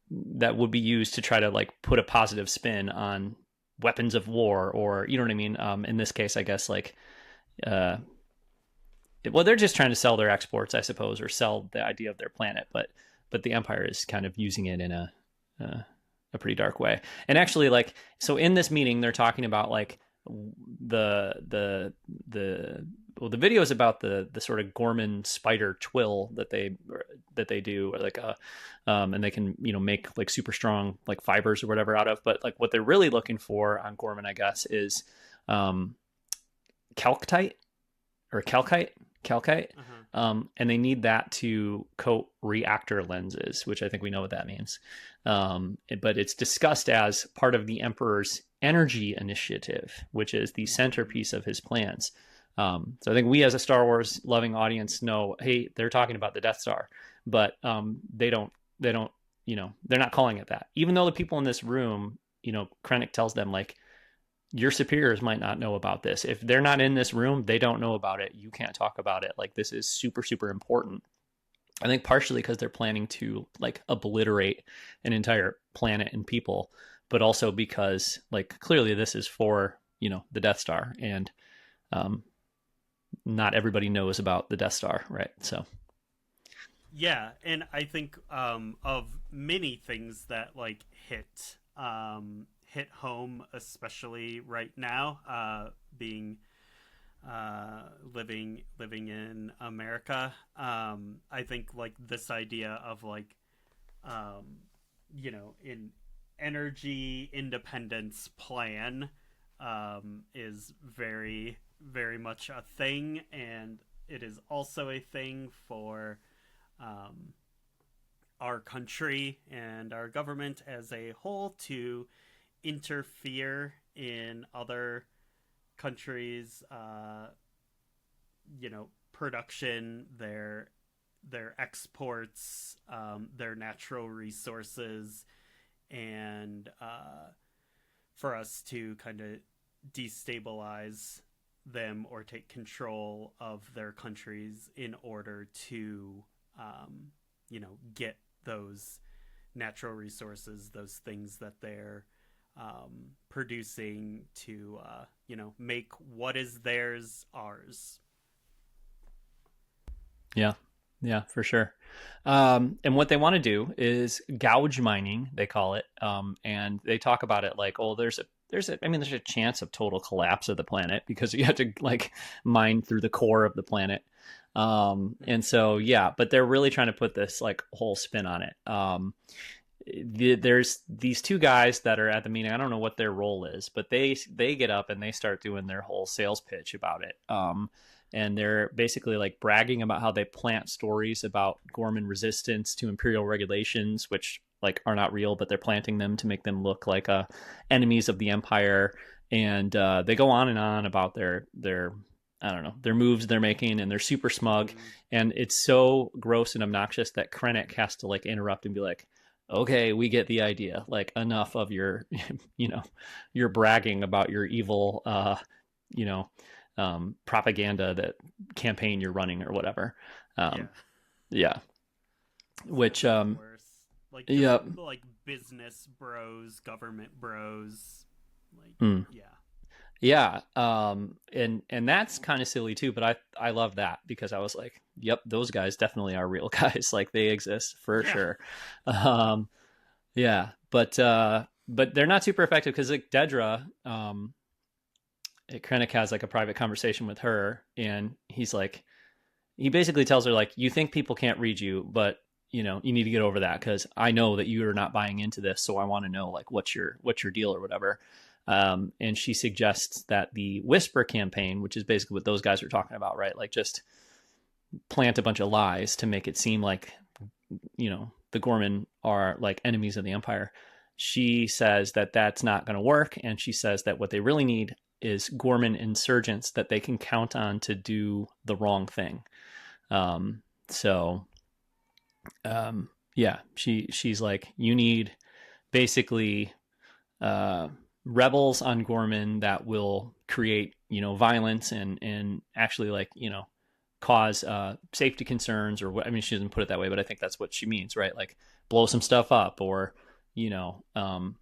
that would be used to try to like put a positive spin on weapons of war, or you know what I mean. In this case, I guess like uh well, they're just trying to sell their exports, I suppose, or sell the idea of their planet. But the Empire is kind of using it in uh, a pretty dark way. And actually, like, so in this meeting, they're talking about like the well, the video is about the sort of Gorman spider twill that they do, or like and they can make like super strong like fibers or whatever out of. But like what they're really looking for on Gorman, I guess, is um calcite or calcite, Uh-huh. and they need that to coat reactor lenses, which I think we know what that means. But it's discussed as part of the Emperor's energy initiative, which is the Mm-hmm. centerpiece of his plans. So I think we, as a Star Wars loving audience, know, hey, they're talking about the Death Star, but they don't, they're not calling it that. Even though the people in this room, Krennic tells them like, your superiors might not know about this. If they're not in this room, they don't know about it. You can't talk about it. Like, this is super, super important. I think partially because they're planning to like obliterate an entire planet and people, but also because like clearly this is for, the Death Star, and um, not everybody knows about the Death Star, right? So Yeah, and I think of many things that like hit home, especially right now, being living in America. I think like this idea of like um, in energy independence plan is very, very much a thing, and it is also a thing for um, our country and our government as a whole to interfere in other countries, production, their exports, their natural resources, and for us to kind of destabilize them or take control of their countries in order to, get those natural resources, those things that they're producing to, make what is theirs ours. Yeah. Yeah, for sure. And what they want to do is gouge mining, they call it. And they talk about it like, oh, there's a chance of total collapse of the planet because you have to like mine through the core of the planet. And so, yeah, but they're really trying to put this like whole spin on it. There's these two guys that are at the meeting. I don't know what their role is, but they get up and they start doing their whole sales pitch about it. And they're basically like bragging about how they plant stories about Gorman resistance to imperial regulations, which like are not real, but they're planting them to make them look like enemies of the empire. And they go on and on about their I don't know, their moves they're making, and they're super smug. And it's so gross and obnoxious that Krennic has to like interrupt and be like, okay, we get the idea. Like enough of your, your bragging about your evil, propaganda that campaign you're running or whatever. Yeah. Which, worse. Like, just, yeah. like business bros, government bros. Like, yeah. Yeah. And that's kind of silly too, but I love that because I was like, yep, those guys definitely are real guys. Like they exist for sure. Yeah. But they're not super effective because like Dedra, Krennic has like a private conversation with her, and he basically tells her like, you think people can't read you, but you need to get over that because I know that you are not buying into this. So I want to know like what's your deal or whatever. And she suggests that the Whisper campaign, which is basically what those guys are talking about, right? Like just plant a bunch of lies to make it seem like, the Gorman are like enemies of the Empire. She says that that's not going to work. And she says that what they really need is Gorman insurgents that they can count on to do the wrong thing. She's like, you need basically, rebels on Gorman that will create, violence and actually like, cause safety concerns or what. I mean, she doesn't put it that way, but I think that's what she means, right? Like blow some stuff up or,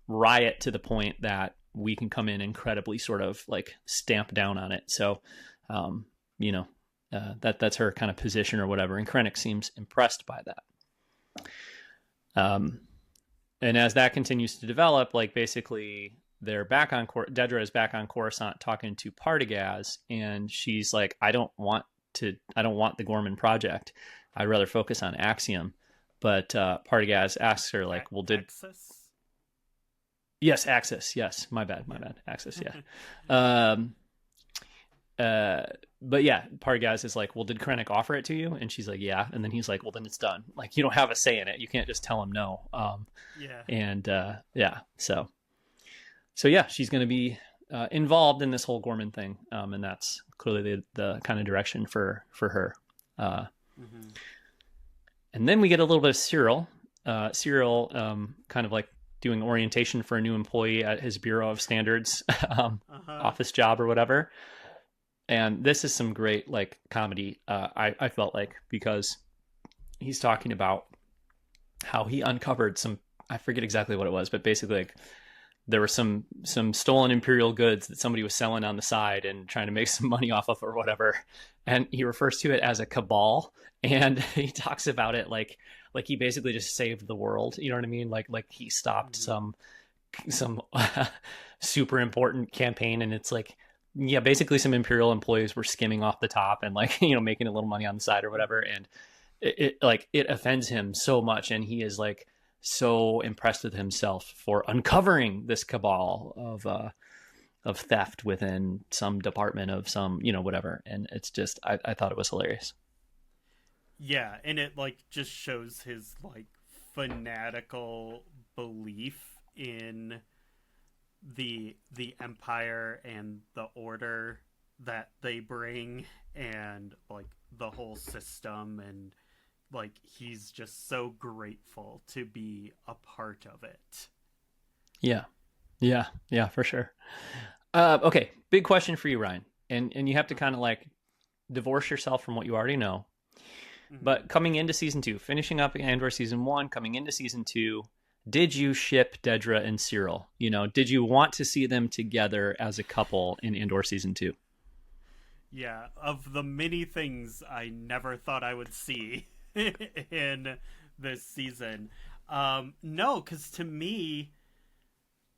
riot to the point that we can come in incredibly sort of like stamp down on it. So, that's her kind of position or whatever. And Krennic seems impressed by that. And as that continues to develop, like basically they're back on Dedra is back on Coruscant talking to Partagaz, and she's like, I don't want the Gorman project. I'd rather focus on Axiom. But Partagaz asks her like, well, did Axis? Yes, Axis. Yes, my bad. Axis. Yeah. But yeah, Partagaz is like, well, did Krennic offer it to you? And she's like, yeah. And then he's like, well, then it's done. Like, you don't have a say in it. You can't just tell him no. And So yeah, she's going to be involved in this whole Gorman thing. And that's clearly the kind of direction for her. And then we get a little bit of Syril. Syril kind of like doing orientation for a new employee at his Bureau of Standards office job or whatever. And this is some great like comedy, I felt like, because he's talking about how he uncovered some, I forget exactly what it was, but basically like there were some stolen Imperial goods that somebody was selling on the side and trying to make some money off of or whatever. And he refers to it as a cabal. And he talks about it like he basically just saved the world. You know what I mean? Like he stopped some super important campaign. And it's like, yeah, basically some Imperial employees were skimming off the top and like, making a little money on the side or whatever. And it offends him so much. And he is like so impressed with himself for uncovering this cabal of theft within some department of some, whatever. And it's just, I thought it was hilarious. Yeah, and it like just shows his like fanatical belief in the empire and the order that they bring, and like the whole system, and like he's just so grateful to be a part of it. Yeah. Yeah. Yeah, for sure. Okay. Big question for you, Ryan. And you have to kind of like divorce yourself from what you already know. Mm-hmm. But coming into season 2, finishing up Andor season 1, coming into season 2, did you ship Dedra and Syril? Did you want to see them together as a couple in Andor season 2? Yeah, of the many things I never thought I would see in this season, no, because to me,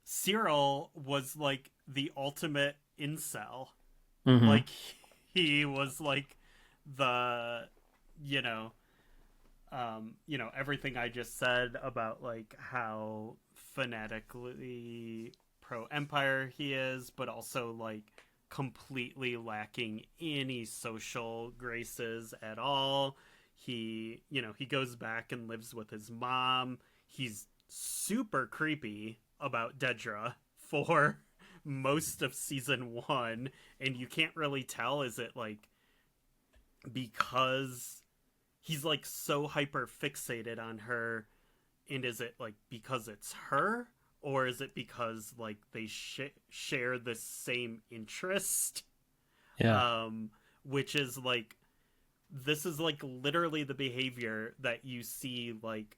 Cyril was like the ultimate incel. Mm-hmm. Like he was like the, you know, everything I just said about like how fanatically pro Empire he is, but also like completely lacking any social graces at all. He goes back and lives with his mom. He's super creepy about Dedra for most of season 1, and you can't really tell, is it like because he's like so hyper fixated on her, and is it like because it's her, or is it because like they share the same interest, Yeah. um which is like, this is like literally the behavior that you see like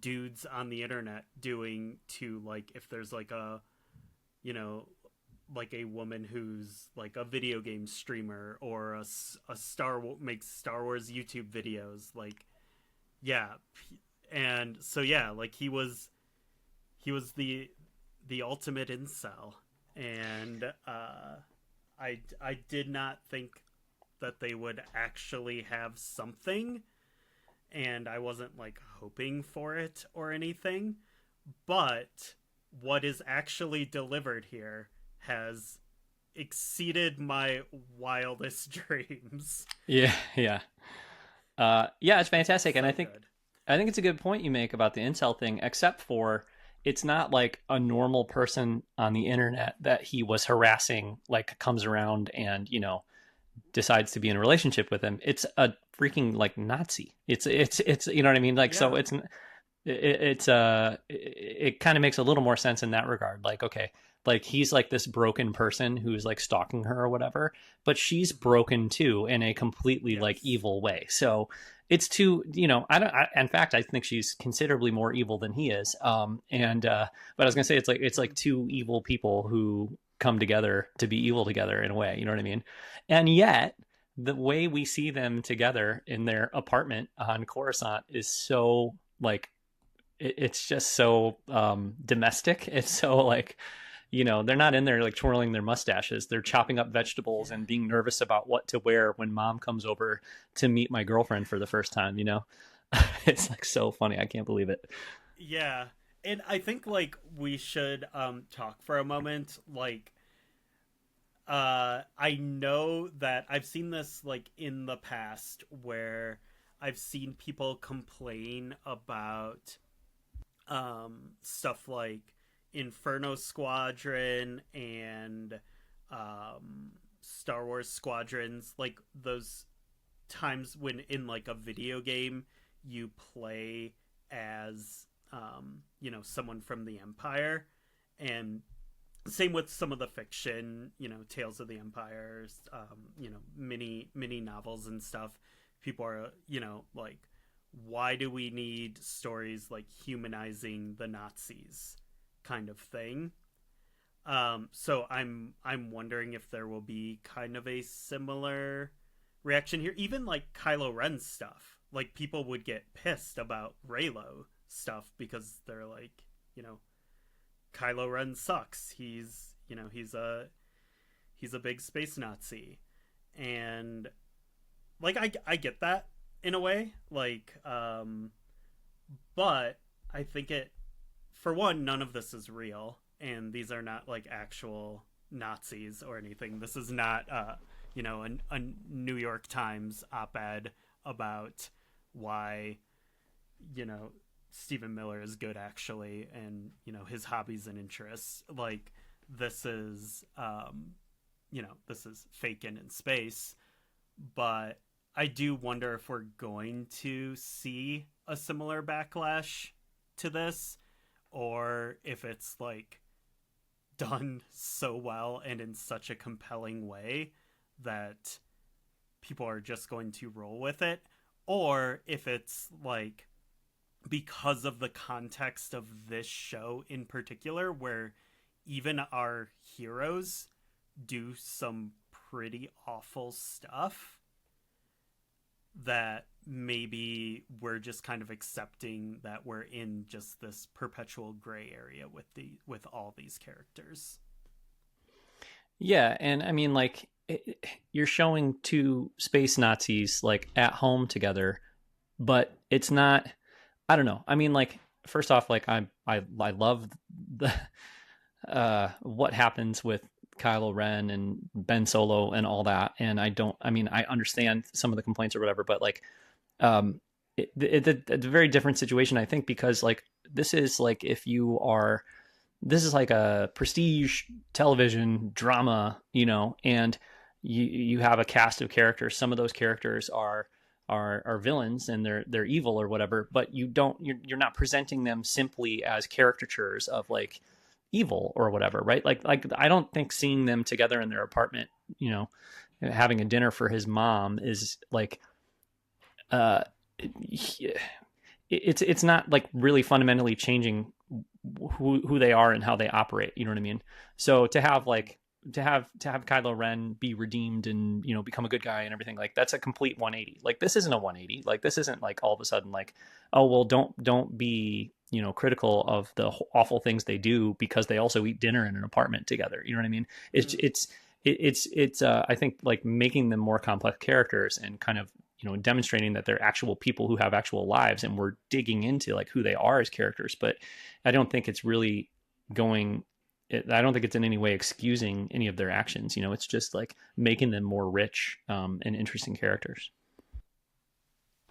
dudes on the internet doing to, like, if there's like a, you know, like a woman who's like a video game streamer, or a makes Star Wars YouTube videos, like, yeah. And so yeah, like he was the ultimate incel, and I did not think that they would actually have something, and I wasn't like hoping for it or anything, but what is actually delivered here has exceeded my wildest dreams. Yeah. Yeah. Yeah, it's fantastic. And I So think good. I think it's a good point you make about the incel thing, except for it's not like a normal person on the internet that he was harassing, like comes around and, decides to be in a relationship with him. It's a freaking like Nazi. It's you know what I mean? Like, so Yeah. it kind of makes a little more sense in that regard. Like, okay, like he's like this broken person who's like stalking her or whatever, but she's Mm-hmm. broken too in a completely like Yes. evil way. So it's too, in fact, I think she's considerably more evil than he is. But I was gonna say it's like two evil people who come together to be evil together in a way. You know what I mean? And yet the way we see them together in their apartment on Coruscant is so like it's just so domestic. It's so like, they're not in there like twirling their mustaches. They're chopping up vegetables and Yeah. being nervous about what to wear when mom comes over to meet my girlfriend for the first time. It's like so funny. I can't believe it. Yeah. And I think like we should talk for a moment, like, I know that I've seen this like in the past, where I've seen people complain about stuff like Inferno Squadron and Star Wars Squadrons, like those times when in like a video game you play as someone from the Empire, and same with some of the fiction, Tales of the Empires, mini novels and stuff. People are, like, why do we need stories like humanizing the Nazis, kind of thing? So I'm wondering if there will be kind of a similar reaction here. Even like Kylo Ren stuff, like people would get pissed about Reylo stuff because they're like, you know, Kylo Ren sucks. He's a big space Nazi, and like I get that in a way, like, but I think it, for one, none of this is real, and these are not like actual Nazis or anything. This is not, a New York Times op-ed about why, you know, Stephen Miller is good actually, and his hobbies and interests. Like this is, this is fake in space, but I do wonder if we're going to see a similar backlash to this, or if it's like done so well and in such a compelling way that people are just going to roll with it, or if it's like because of the context of this show in particular, where even our heroes do some pretty awful stuff, that maybe we're just kind of accepting that we're in just this perpetual gray area with all these characters. Yeah, and I mean, like, you're showing two space Nazis like at home together, but it's not. I don't know. I mean, like, first off, like, I love the what happens with Kylo Ren and Ben Solo and all that, and I don't. I mean, I understand some of the complaints or whatever, but like, it's a very different situation, I think, because like this is like this is like a prestige television drama, and you have a cast of characters. Some of those characters are villains and they're evil or whatever, but you're not presenting them simply as caricatures of like evil or whatever, right? Like I don't think seeing them together in their apartment, having a dinner for his mom is like it's not like really fundamentally changing who they are and how they operate. You know what I mean? So to have Kylo Ren be redeemed and become a good guy and everything, like that's a complete 180. Like this isn't a 180. Like this isn't like all of a sudden like, oh well, don't be critical of the awful things they do because they also eat dinner in an apartment together. You know what I mean? It's I think like making them more complex characters and kind of demonstrating that they're actual people who have actual lives, and we're digging into like who they are as characters. But I don't think it's really I don't think it's in any way excusing any of their actions. It's just like making them more rich and interesting characters.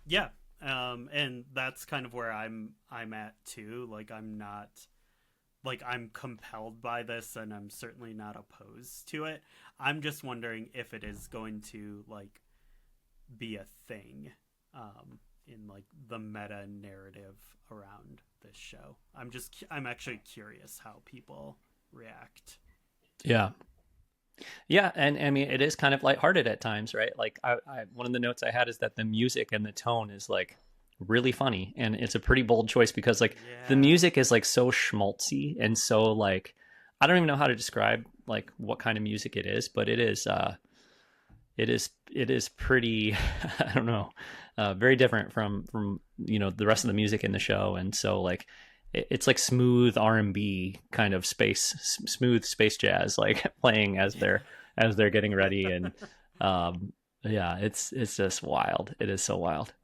Yeah. And that's kind of where I'm at too. Like I'm compelled by this, and I'm certainly not opposed to it. I'm just wondering if it is going to like be a thing in like the meta narrative around this show. I'm actually curious how people react. Yeah. And I mean, it is kind of lighthearted at times, right? Like I one of the notes I had is that the music and the tone is like really funny, and it's a pretty bold choice because like the music is like so schmaltzy and so like, I don't even know how to describe like what kind of music it is, but it is pretty I don't know, very different from the rest of the music in the show. And so like it's like smooth R&B kind of smooth space jazz like playing as they're getting ready. And yeah, it's just wild. It is so wild.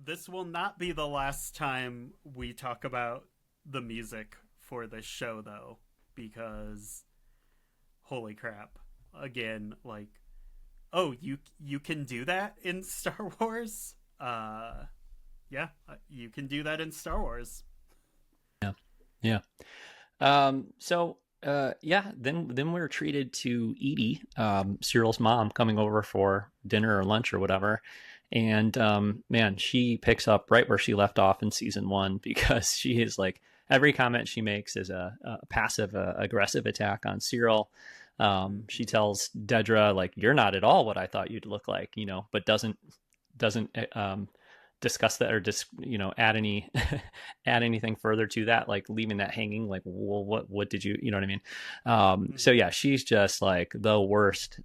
This will not be the last time we talk about the music for this show though, because holy crap, again, like, oh, you can do that in Star Wars? Yeah, you can do that in Star Wars. Yeah. So yeah, then we're treated to Edie, Syril's mom, coming over for dinner or lunch or whatever. And man, she picks up right where she left off in season 1, because she is like, every comment she makes is a passive aggressive attack on Syril. She tells Dedra like, you're not at all what I thought you'd look like, but doesn't discuss that or just add anything further to that, like leaving that hanging, like, well, what did you know what I mean? So yeah, she's just like the worst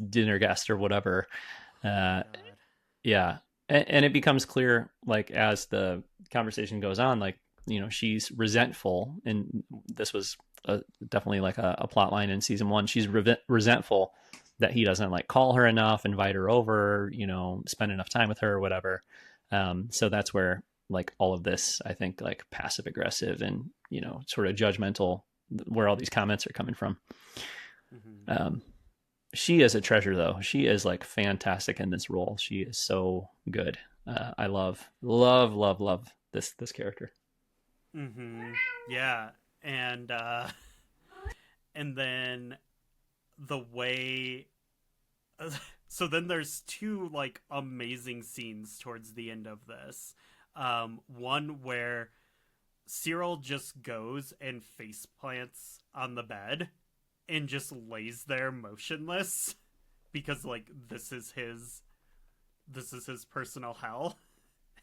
dinner guest or whatever. Yeah, and it becomes clear like as the conversation goes on, like she's resentful, and this was definitely like a plot line in season 1. She's resentful that he doesn't like call her enough, invite her over, spend enough time with her or whatever. So that's where like all of this, I think, like passive aggressive and, sort of judgmental, where all these comments are coming from. Mm-hmm. She is a treasure, though. She is like fantastic in this role. She is so good. I love this character. Mm-hmm. Yeah, and and then the way. So then there's two like amazing scenes towards the end of this. One where Syril just goes and face plants on the bed and just lays there motionless because like this is his personal hell,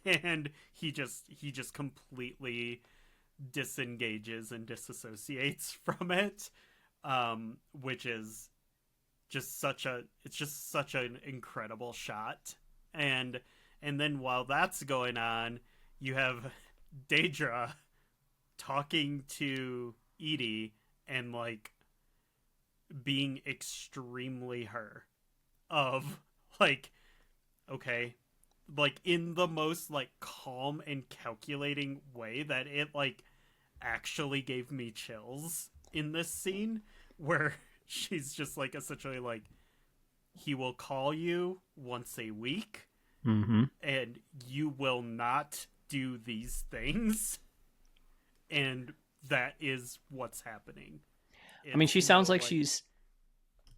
and he just completely disengages and disassociates from it, which is just such an incredible shot. And then while that's going on, you have Dedra talking to Edie and like being extremely her of like, okay, like in the most like calm and calculating way that it like actually gave me chills in this scene where she's just like essentially like, he will call you once a week, Mm-hmm. and you will not do these things, and that is what's happening. I mean, It's no like,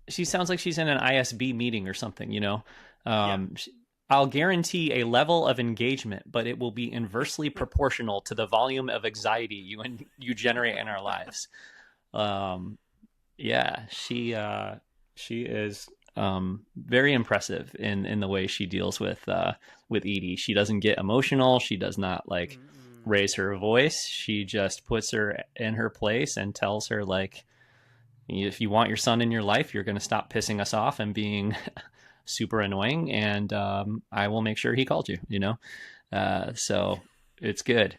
she sounds like she's in an ISB meeting or something. yeah. I'll guarantee a level of engagement, but it will be inversely proportional to the volume of anxiety you generate in our lives. Yeah, she is very impressive in the way she deals with Edie. She doesn't get emotional. She does not like Mm-mm. raise her voice. She just puts her in her place and tells her like, if you want your son in your life, you're going to stop pissing us off and being super annoying, and I will make sure he called you. So it's good.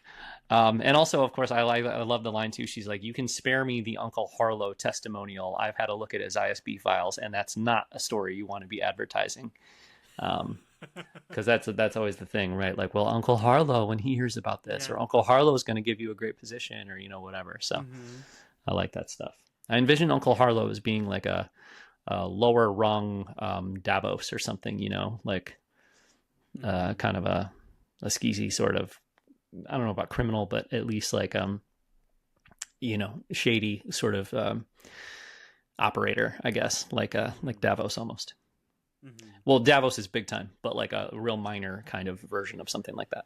And also, of course, I love the line too. She's like, "You can spare me the Uncle Harlow testimonial. I've had a look at his ISB files, and that's not a story you want to be advertising." Because that's always the thing, right? Like, well, Uncle Harlow, when he hears about this, Yeah. or Uncle Harlow is going to give you a great position, or whatever. So Mm-hmm. I like that stuff. I envision Uncle Yeah. Harlow as being like a lower rung Davos or something, like Mm-hmm. kind of a skeezy sort of, I don't know about criminal, but at least like shady sort of operator, I guess, like Davos almost. Mm-hmm. Well, Davos is big time, but like a real minor kind of version of something like that.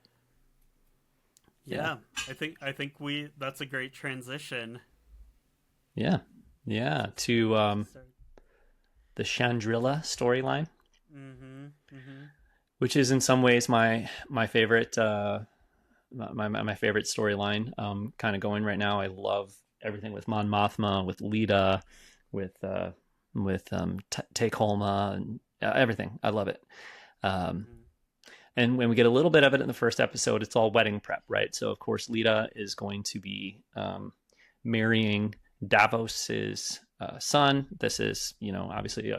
Yeah. Yeah. I think that's a great transition. Yeah. Yeah. To Start. the Chandrilla storyline, Mm-hmm. Mm-hmm. which is in some ways my favorite my favorite storyline kind of going right now. I love everything with Mon Mothma, with Lita, with Take Holma, and everything. I love it. Um, Mm-hmm. and when we get a little bit of it in the first episode, it's all wedding prep, right? So of course Lita is going to be marrying Davos's son. This is, obviously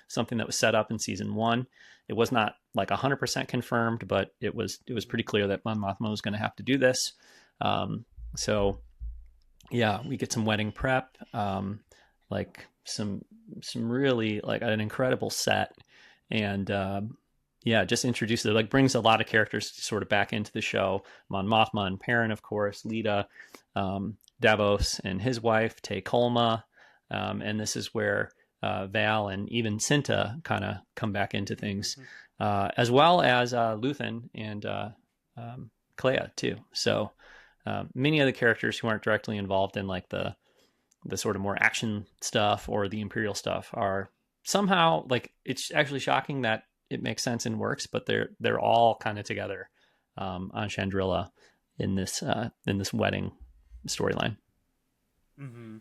something that was set up in season 1. It was not like 100% confirmed, but it was pretty clear that Mon Mothma was going to have to do this. So yeah, we get some wedding prep, like some really like an incredible set, and yeah, just introduces it, like brings a lot of characters sort of back into the show. Mon Mothma and Perrin, of course, Lita, Davos and his wife, Tay Kolma, and this is where Val and even Cinta kind of come back into things, as well as Luthen and Clea too. So many of the characters who aren't directly involved in like the sort of more action stuff or the Imperial stuff are somehow, like, it's actually shocking that it makes sense and works, but they're all kind of together on Chandrilla in this wedding storyline. Mm-hmm.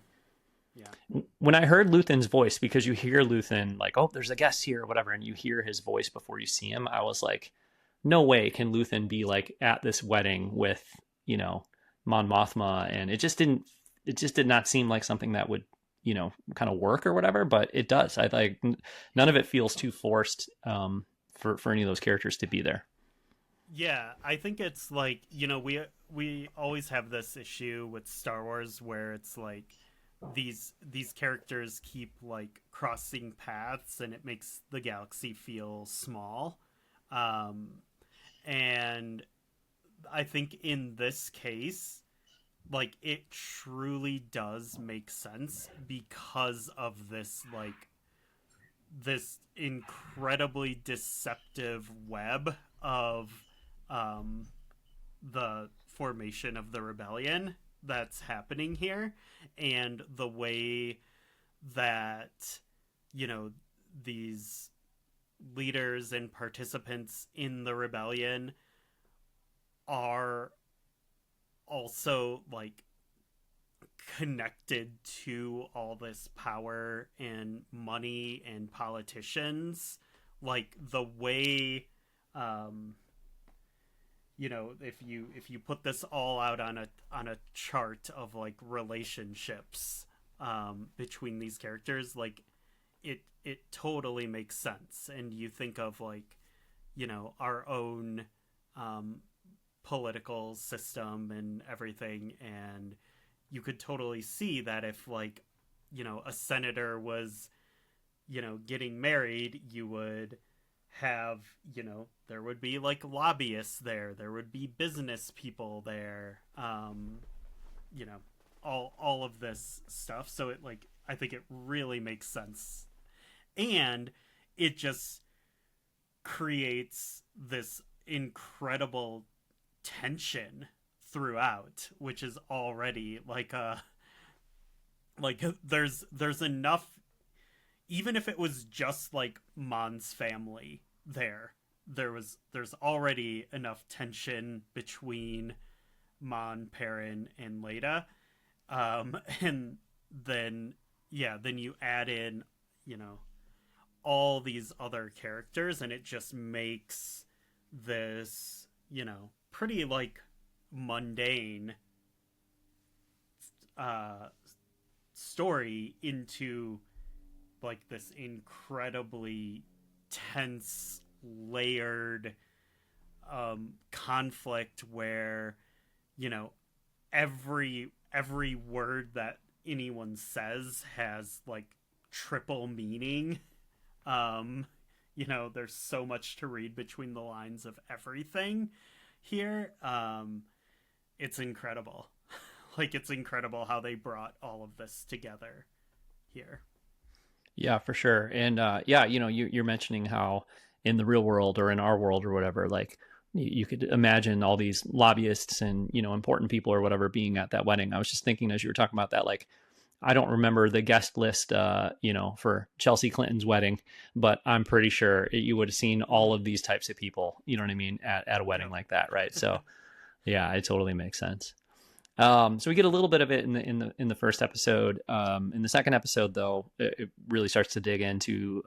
Yeah. When I heard Luthen's voice, because you hear Luthen like, oh, there's a guest here or whatever, and you hear his voice before you see him, I was like, no way can Luthen be like at this wedding with, Mon Mothma, and it just did not seem like something that would, kind of work or whatever, but it does. I like, none of it feels too forced for any of those characters to be there. Yeah, I think it's like, we always have this issue with Star Wars where it's like these characters keep like crossing paths and it makes the galaxy feel small. Um and I think in this case, like, it truly does make sense because of this incredibly deceptive web of um, the formation of the rebellion that's happening here, and the way that, you know, these leaders and participants in the rebellion are also like connected to all this power and money and politicians, like the way, um if you put this all out on a chart of like relationships between these characters, like it totally makes sense. And you think of like, our own um political system and everything, and you could totally see that if, like, a senator was, getting married, you would have, there would be like lobbyists there would be business people there, you know all of this stuff. So it, like, I think it really makes sense, and it just creates this incredible tension throughout, which is already like a like there's enough. Even if it was just like Mon's family there's already enough tension between Mon, Perrin, and Leda. And then, yeah, then you add in, you know all these other characters, and it just makes this, pretty like mundane uh story into like this incredibly tense, layered conflict where, you know every word that anyone says has like triple meaning. um there's so much to read between the lines of everything here. It's incredible. Like, it's incredible how they brought all of this together here. Yeah, for sure. And yeah, you're mentioning how in the real world or in our world or whatever, like you could imagine all these lobbyists and important people or whatever being at that wedding. I was just thinking as you were talking about that, like I don't remember the guest list, for Chelsea Clinton's wedding, but I'm pretty sure you would have seen all of these types of people. You know what I mean at a wedding Yep. like that, right? So yeah, it totally makes sense. So we get a little bit of it in the first episode. In the second episode, though, it really starts to dig into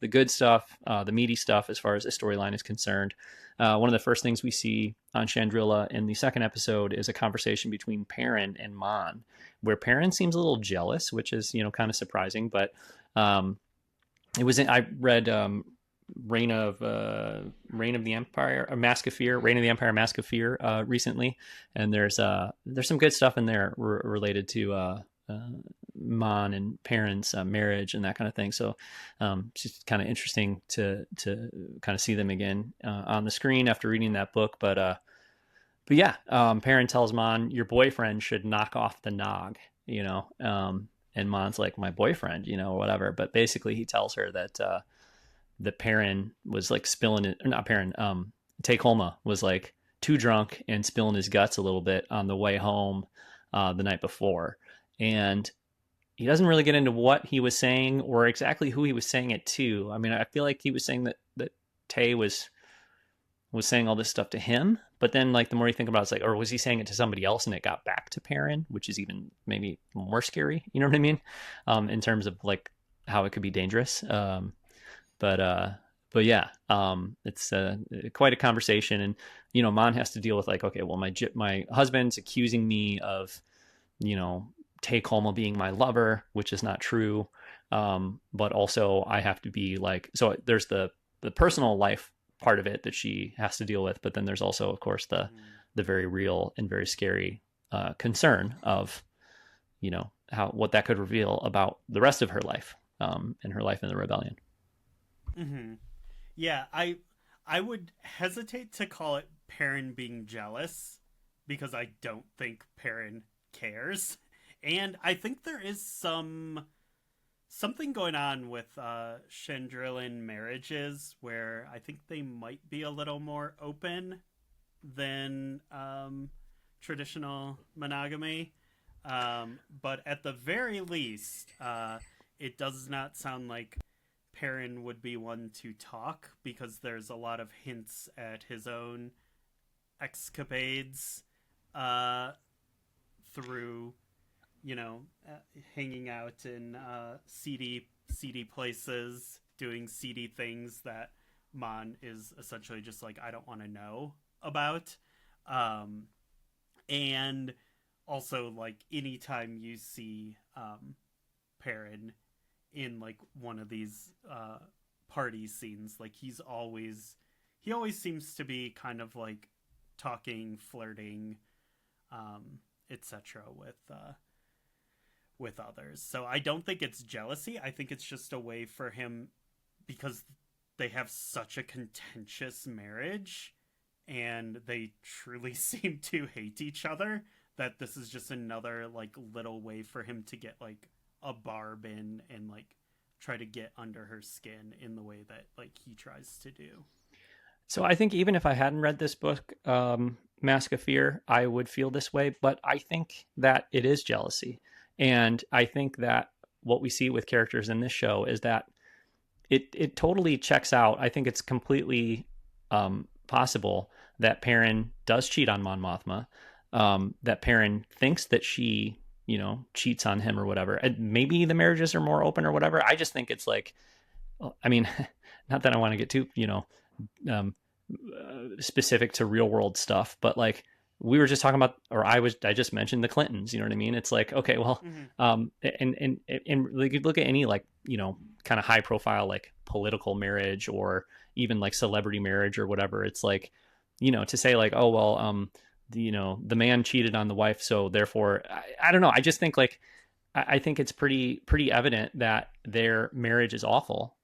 the good stuff, the meaty stuff as far as the storyline is concerned. One of the first things we see on Chandrilla in the second episode is a conversation between Perrin and Mon, where Perrin seems a little jealous, which is kind of surprising. But um, I read Reign of the Empire, Mask of Fear, Reign of the Empire, Mask of Fear recently, and there's some good stuff in there related to Mon and Perrin's marriage and that kind of thing. So it's just kind of interesting to kind of see them again on the screen after reading that book. But yeah, Perrin tells Mon, your boyfriend should knock off the nog, and Mon's like, my boyfriend, or whatever. But basically, he tells her that Perrin was like spilling it, or not Perrin, Take Holma was like too drunk and spilling his guts a little bit on the way home the night before. And he doesn't really get into what he was saying or exactly who he was saying it to. I mean, I feel like he was saying that Tay was saying all this stuff to him, but then like the more you think about it, it's like, or was he saying it to somebody else and it got back to Perrin, which is even maybe more scary, you know what I mean? In terms of like how it could be dangerous. But but yeah, it's quite a conversation, and Mon has to deal with like, okay, well, my husband's accusing me of, Take Holma being my lover, which is not true. But also I have to be like, so there's the personal life part of it that she has to deal with. But then there's also, of course, the very real and very scary concern of, what that could reveal about the rest of her life, and her life in the rebellion. Mm-hmm. Yeah, I would hesitate to call it Perrin being jealous because I don't think Perrin cares. And I think there is something going on with Chandrillan marriages where I think they might be a little more open than traditional monogamy. But at the very least, it does not sound like Perrin would be one to talk because there's a lot of hints at his own escapades through, hanging out in seedy places, doing seedy things that Mon is essentially just like, I don't want to know about. And also, like, anytime you see Perrin in like one of these party scenes, like he always seems to be kind of like talking, flirting, etc. with others. So I don't think it's jealousy. I think it's just a way for him, because they have such a contentious marriage and they truly seem to hate each other, that this is just another like little way for him to get like a barb in and like try to get under her skin in the way that like he tries to do. So I think even if I hadn't read this book, Mask of Fear, I would feel this way. But I think that it is jealousy. And I think that what we see with characters in this show is that it totally checks out. I think it's completely possible that Perrin does cheat on Mon Mothma, that Perrin thinks that she, cheats on him or whatever. And maybe the marriages are more open or whatever. I just think it's like, I mean, not that I want to get too, specific to real world stuff, but like we were just talking about, or I just mentioned the Clintons, you know what I mean? It's like, okay, well, and like you look at any like, kind of high profile, like political marriage or even like celebrity marriage or whatever. It's like, to say like, oh, well, the man cheated on the wife, so therefore, I don't know. I just think like, I think it's pretty evident that their marriage is awful,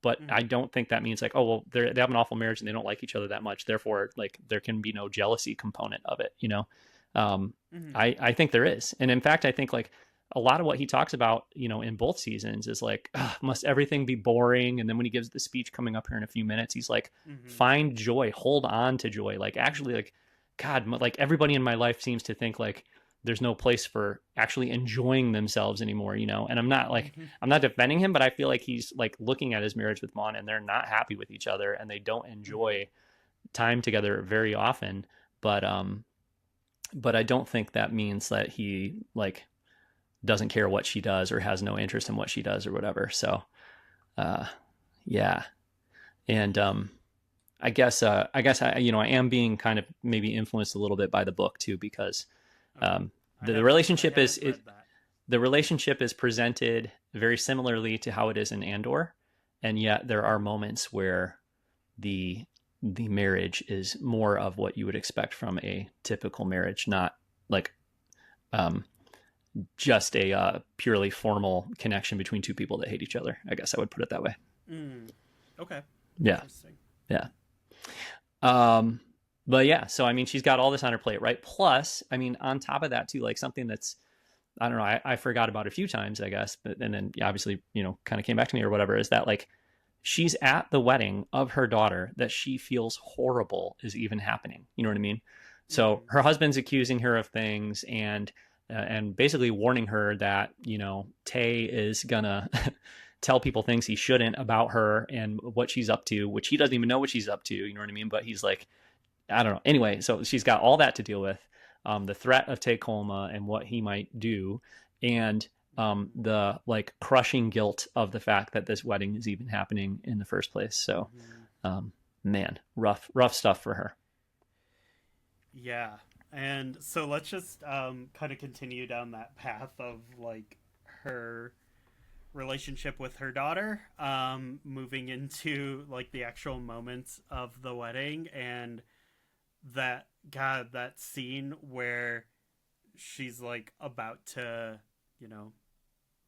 but I don't think that means like, oh, well, they have an awful marriage and they don't like each other that much. Therefore, like there can be no jealousy component of it, I think there is. And in fact, I think like a lot of what he talks about, in both seasons is like, must everything be boring? And then when he gives the speech coming up here in a few minutes, he's like, find joy, hold on to joy. Like actually like, God, like everybody in my life seems to think like there's no place for actually enjoying themselves anymore, and I'm not like, I'm not defending him, but I feel like he's like looking at his marriage with Mon and they're not happy with each other and they don't enjoy time together very often. But I don't think that means that he like doesn't care what she does or has no interest in what she does or whatever. So, yeah. And, I guess I, I am being kind of maybe influenced a little bit by the book too, because, the relationship is presented very similarly to how it is in Andor. And yet there are moments where the marriage is more of what you would expect from a typical marriage, not like, just a purely formal connection between two people that hate each other. I guess I would put it that way. Okay. Yeah. Yeah. But yeah, so I mean, she's got all this on her plate, right? Plus, I mean, on top of that too, like something that's, I don't know, I forgot about a few times, I guess, but and then obviously, kind of came back to me or whatever, is that like she's at the wedding of her daughter that she feels horrible is even happening. You know what I mean? So her husband's accusing her of things and basically warning her that, Tay is gonna tell people things he shouldn't about her and what she's up to, which he doesn't even know what she's up to. You know what I mean? But he's like, I don't know. Anyway, so she's got all that to deal with, the threat of Tacoma and what he might do, and the like crushing guilt of the fact that this wedding is even happening in the first place. So, man, rough stuff for her. Yeah, and so let's just kind of continue down that path of like her relationship with her daughter, moving into like the actual moments of the wedding, and that scene where she's like about to, you know,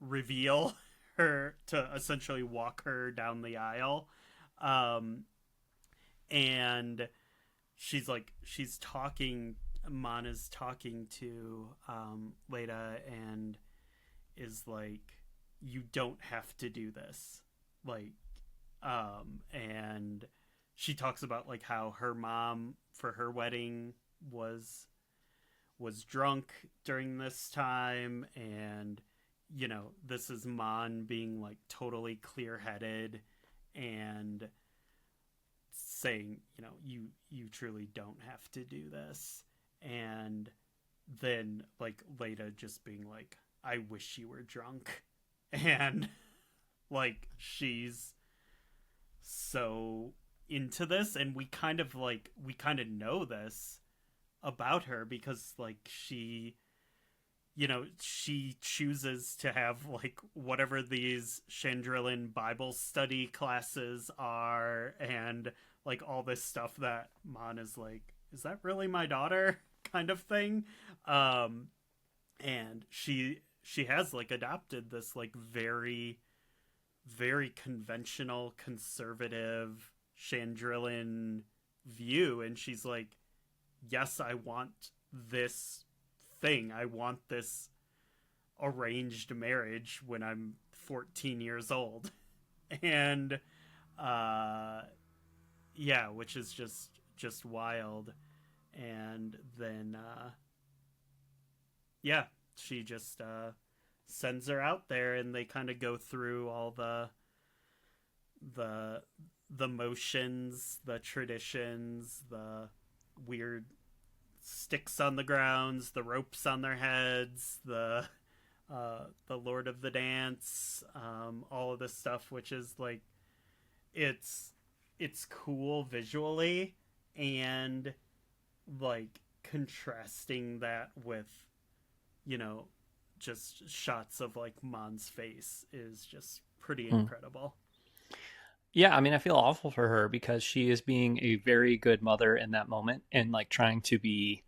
reveal her, to essentially walk her down the aisle, um and she's talking, Mana's talking to Leda, and is like, you don't have to do this, like, and she talks about like how her mom for her wedding was drunk during this time, and you know, this is Mon being like totally clear-headed and saying, you know, you truly don't have to do this. And then like Leda just being like, I wish you were drunk. And like she's so into this, and we kind of know this about her, because like she, you know, she chooses to have like whatever these Chandrillan Bible study classes are, and like all this stuff that Mon is like, is that really my daughter, kind of thing. And she has like adopted this like very, very conventional conservative Chandrillan view, and she's like, yes, I want this thing, I want this arranged marriage when I'm 14 years old. And yeah, which is just wild. And then yeah, she just sends her out there, and they kind of go through all the motions, the traditions, the weird sticks on the grounds, the ropes on their heads, the Lord of the Dance, all of this stuff, which is like, it's cool visually, and like contrasting that with, you know, just shots of like Mon's face is just pretty incredible. Yeah, I mean, I feel awful for her because she is being a very good mother in that moment, and like trying to be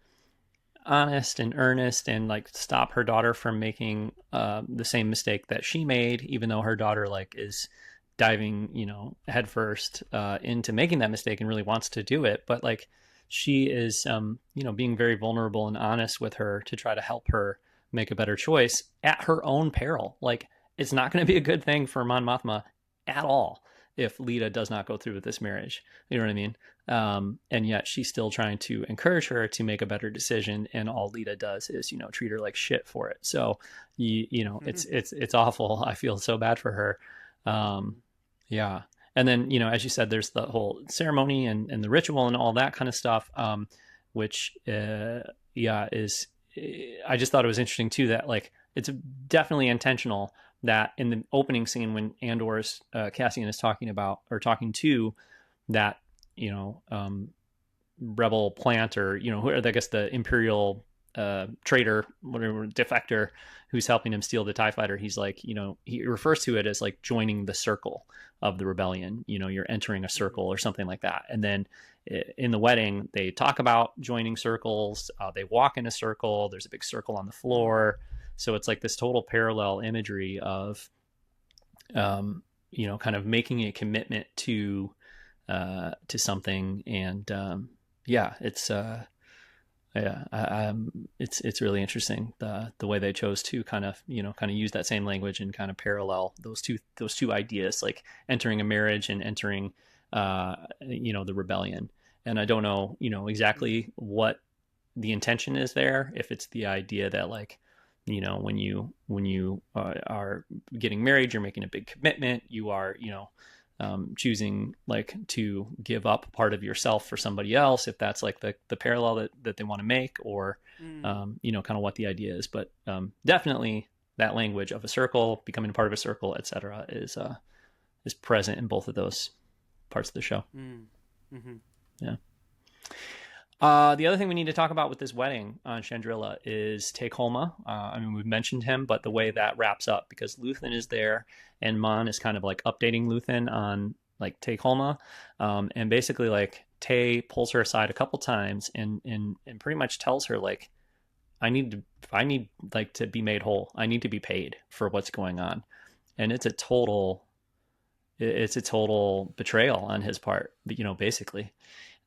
honest and earnest and like stop her daughter from making the same mistake that she made, even though her daughter like is diving, you know, headfirst into making that mistake and really wants to do it. But like she is, you know, being very vulnerable and honest with her to try to help her make a better choice at her own peril. Like, it's not going to be a good thing for Mon Mothma at all if Leda does not go through with this marriage. You know what I mean? And yet she's still trying to encourage her to make a better decision, and all Leda does is, you know, treat her like shit for it. So you know, it's awful. I feel so bad for her. Yeah. And then, you know, as you said, there's the whole ceremony and the ritual and all that kind of stuff, which yeah, is, I just thought it was interesting too, that like it's definitely intentional that in the opening scene when Andor's Cassian is talking to that, you know, rebel plant, or, you know, I guess the Imperial traitor, whatever, defector, who's helping him steal the TIE fighter, he's like, you know, he refers to it as like joining the circle of the rebellion. You know, you're entering a circle or something like that. And then in the wedding, they talk about joining circles. They walk in a circle. There's a big circle on the floor. So it's like this total parallel imagery of, you know, kind of making a commitment to something. And yeah, it's it's really interesting the way they chose to kind of use that same language and kind of parallel those two ideas, like entering a marriage and entering the rebellion. And I don't know, exactly what the intention is there, if it's the idea that, like, when you are getting married, you're making a big commitment, you are choosing, like, to give up part of yourself for somebody else, if that's like the parallel that they want to make, or kind of what the idea is. But definitely that language of a circle, becoming a part of a circle, etc., is present in both of those parts of the show. Mm-hmm. Yeah. The other thing we need to talk about with this wedding on Chandrilla is Take Homa. I mean, we've mentioned him, but the way that wraps up, because Luthen is there and Mon is kind of like updating Luthen on like Take Homa. And basically like Tay pulls her aside a couple times and pretty much tells her like, I need like to be made whole. I need to be paid for what's going on. And it's a total betrayal on his part, basically.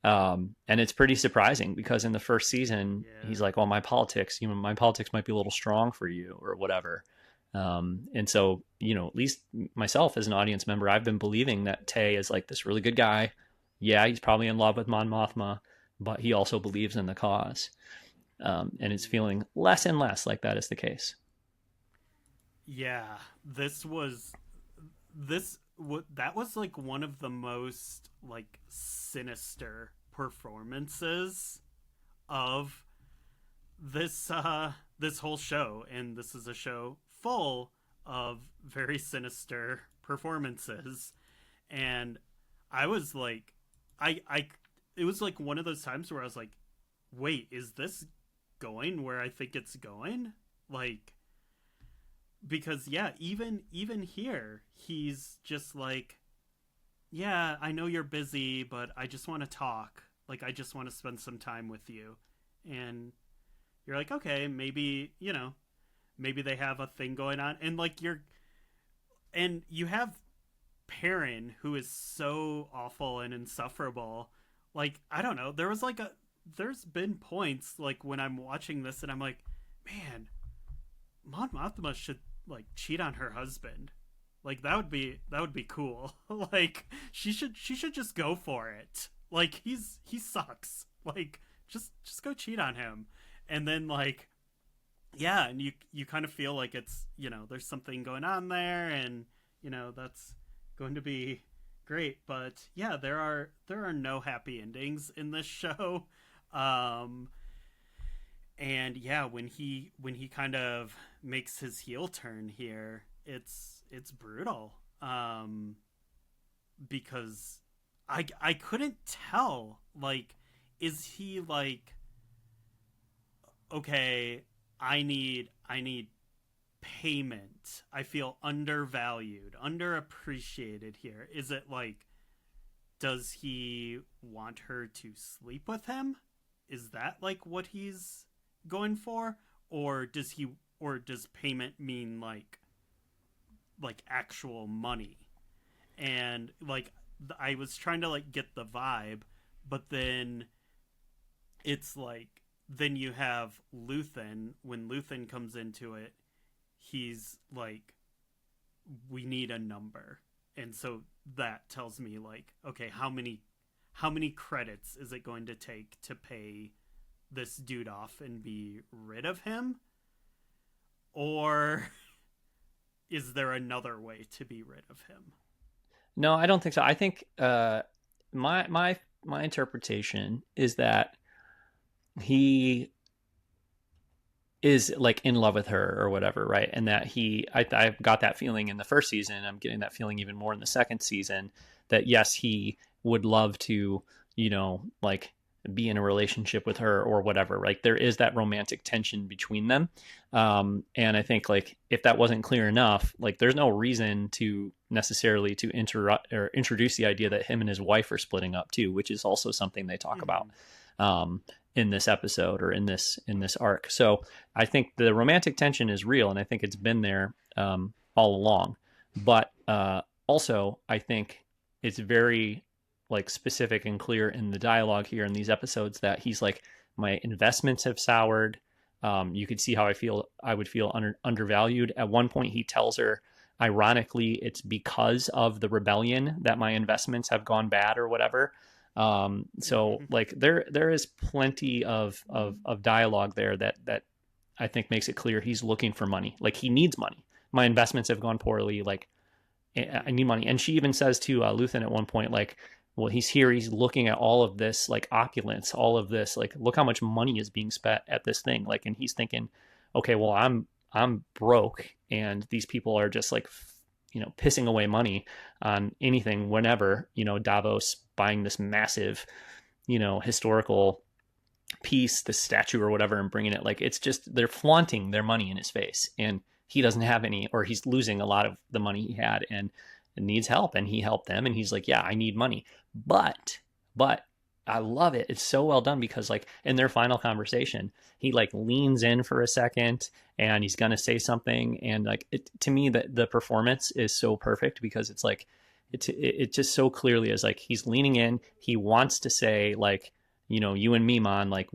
And it's pretty surprising because in the first season, Yeah. he's like, "Oh, my politics might be a little strong for you, or whatever." And so, at least myself as an audience member, I've been believing that Tay is like this really good guy. Yeah, he's probably in love with Mon Mothma, but he also believes in the cause. And it's feeling less and less like that is the case. Yeah, that was like one of the most like sinister performances of this whole show, and this is a show full of very sinister performances. And I was like, I it was like one of those times where I was like, wait, is this going where I think it's going? Like, because yeah, even here he's just like, yeah, I know you're busy, but I just want to talk. Like, I just want to spend some time with you. And you're like, okay, maybe, maybe they have a thing going on. And like and you have Perrin, who is so awful and insufferable. Like, I don't know, there's been points like when I'm watching this and I'm like, man, Mon Mothma should like cheat on her husband. Like, that would be cool. Like, she should just go for it. Like, he sucks. Like, just go cheat on him. And then like, yeah, and you kind of feel like it's, there's something going on there, and that's going to be great. But yeah, there are no happy endings in this show. Um and yeah, when he kind of makes his heel turn here, it's brutal. Because I couldn't tell, like, is he like, okay, I need payment. I feel undervalued, underappreciated here. Is it like, does he want her to sleep with him? Is that like what he's going for? Or does payment mean like actual money? And like, I was trying to like get the vibe, but then it's like, then you have Luthen. When Luthen comes into it, he's like, we need a number. And so that tells me like, okay, how many credits is it going to take to pay this dude off and be rid of him? Or is there another way to be rid of him? No, I don't think so. I think my interpretation is that he is like in love with her or whatever, right? And that I got that feeling in the first season. I'm getting that feeling even more in the second season, that yes, he would love to, like be in a relationship with her or whatever. Like there is that romantic tension between them. And I think like if that wasn't clear enough, like there's no reason to necessarily to interrupt or introduce the idea that him and his wife are splitting up too, which is also something they talk about. Mm-hmm. Um, in this episode or in this arc. So I think the romantic tension is real, and I think it's been there all along. But also, I think it's very like specific and clear in the dialogue here in these episodes that he's like, my investments have soured. You could see how I would feel undervalued. At one point, he tells her, ironically, it's because of the rebellion that my investments have gone bad or whatever. So like there is plenty of dialogue there that I think makes it clear he's looking for money. Like he needs money. My investments have gone poorly. Like I need money. And she even says to Luthen at one point, like, well, he's here. He's looking at all of this like opulence, all of this, like, look how much money is being spent at this thing. Like, and he's thinking, okay, well, I'm broke, and these people are just like, pissing away money on anything whenever, Davos buying this massive, historical piece, this statue or whatever, and bringing it. Like, it's just, they're flaunting their money in his face, and he doesn't have any, or he's losing a lot of the money he had, and needs help. And he helped them, and he's like, yeah, I need money. But I love it. It's so well done, because like in their final conversation, he like leans in for a second, and he's gonna say something, and like to me, that the performance is so perfect, because it's like it just so clearly is like he's leaning in. He wants to say, like, you and me, man, like,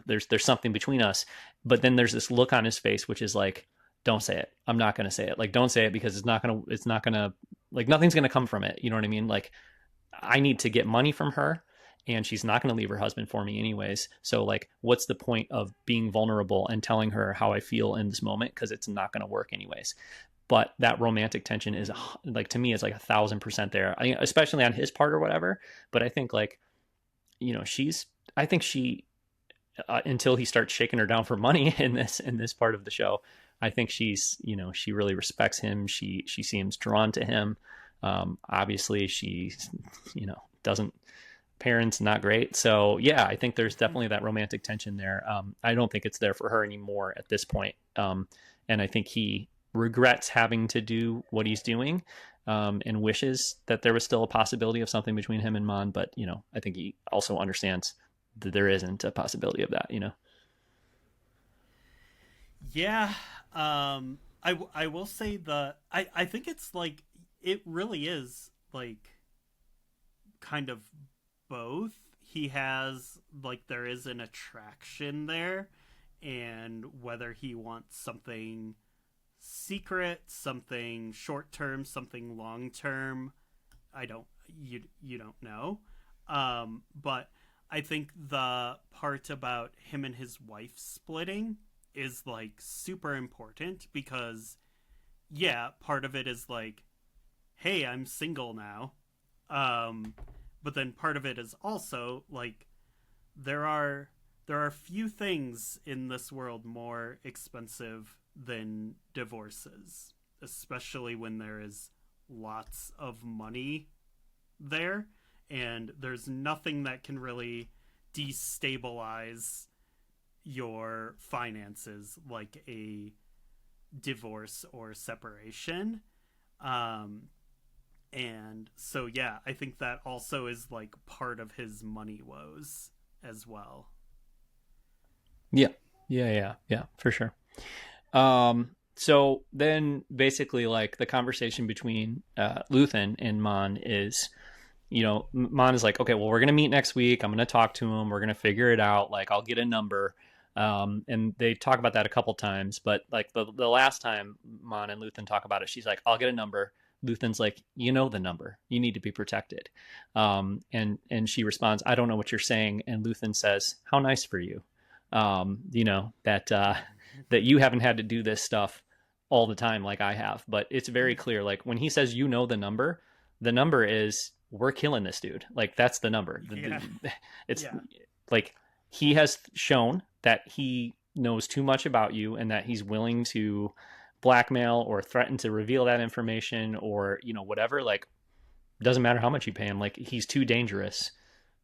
there's something between us. But then there's this look on his face, which is like, don't say it. I'm not going to say it. Like, don't say it, because it's not going to, like, nothing's going to come from it. You know what I mean? Like, I need to get money from her, and she's not going to leave her husband for me anyways. So like, what's the point of being vulnerable and telling her how I feel in this moment? Because it's not going to work anyways. But that romantic tension is like, to me, it's like 1,000% there. Especially on his part or whatever. But I think like, I think she, until he starts shaking her down for money in this part of the show, I think she's, she really respects him. She seems drawn to him. Obviously she, doesn't, parents not great. So yeah, I think there's definitely that romantic tension there. I don't think it's there for her anymore at this point. And I think he regrets having to do what he's doing, and wishes that there was still a possibility of something between him and Mon. But, I think he also understands that there isn't a possibility of that, Yeah. I will say I think it's like, it really is like kind of both. He has, like, there is an attraction there, and whether he wants something secret, something short term, something long term, I don't, you don't know. But I think the part about him and his wife splitting is like super important, because yeah, part of it is like, hey, I'm single now. But then part of it is also like, there are few things in this world more expensive than divorces, especially when there is lots of money there, and there's nothing that can really destabilize your finances like a divorce or separation. Um, and so, yeah, I think that also is like part of his money woes as well. Yeah. Yeah, for sure. So then basically, like, the conversation between Luthen and Mon is, Mon is like, okay, well, we're going to meet next week. I'm going to talk to him. We're going to figure it out. Like, I'll get a number. And they talk about that a couple times, but like the last time Mon and Luthen talk about it, she's like, I'll get a number. Luthen's like, the number, you need to be protected. And she responds, I don't know what you're saying. And Luthen says, how nice for you. That you haven't had to do this stuff all the time like I have. But it's very clear, like, when he says, the number is, we're killing this dude. Like, that's the number. Yeah. It's Yeah. like, he has shown that he knows too much about you, and that he's willing to blackmail or threaten to reveal that information, or whatever. Like, doesn't matter how much you pay him. Like, he's too dangerous,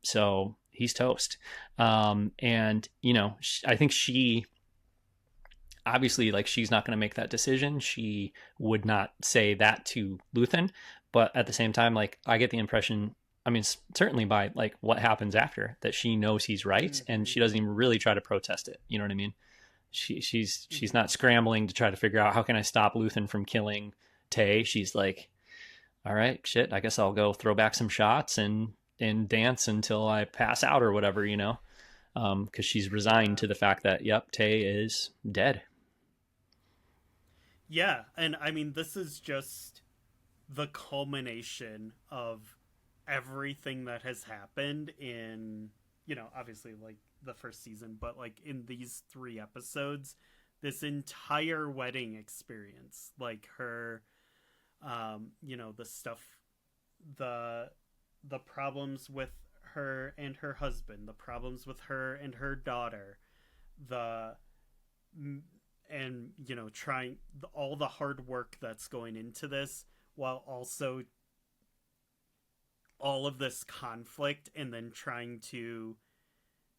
so he's toast. And I think she, obviously, like, she's not going to make that decision. She would not say that to Luthen, but at the same time, like, I get the impression, I mean, certainly by like what happens after that, she knows he's right, and she doesn't even really try to protest it. You know what I mean? She's not scrambling to try to figure out, how can I stop Luthen from killing Tay. She's like, all right, shit, I guess I'll go throw back some shots and dance until I pass out or whatever, because she's resigned to the fact that, yep, Tay is dead. Yeah, and I mean, this is just the culmination of everything that has happened in, obviously, like, the first season, but like in these 3 episodes, this entire wedding experience, like her, the stuff, the problems with her and her husband, the problems with her and her daughter, the and trying, all the hard work that's going into this, while also all of this conflict, and then trying to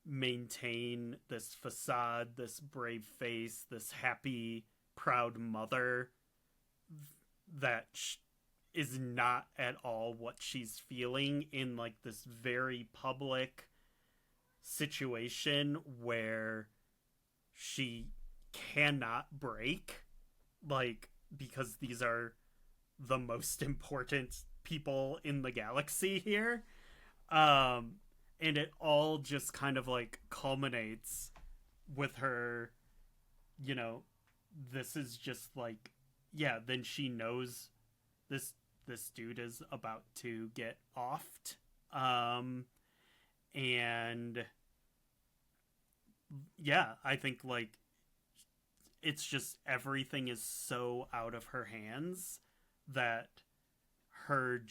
maintain this facade, this brave face, this happy, proud mother that is not at all what she's feeling in like this very public situation where she cannot break, like, because these are the most important people in the galaxy here. And it all just kind of like culminates with her, you know, this is just like, yeah, then she knows this dude is about to get offed. And yeah, I think like it's just everything is so out of her hands that her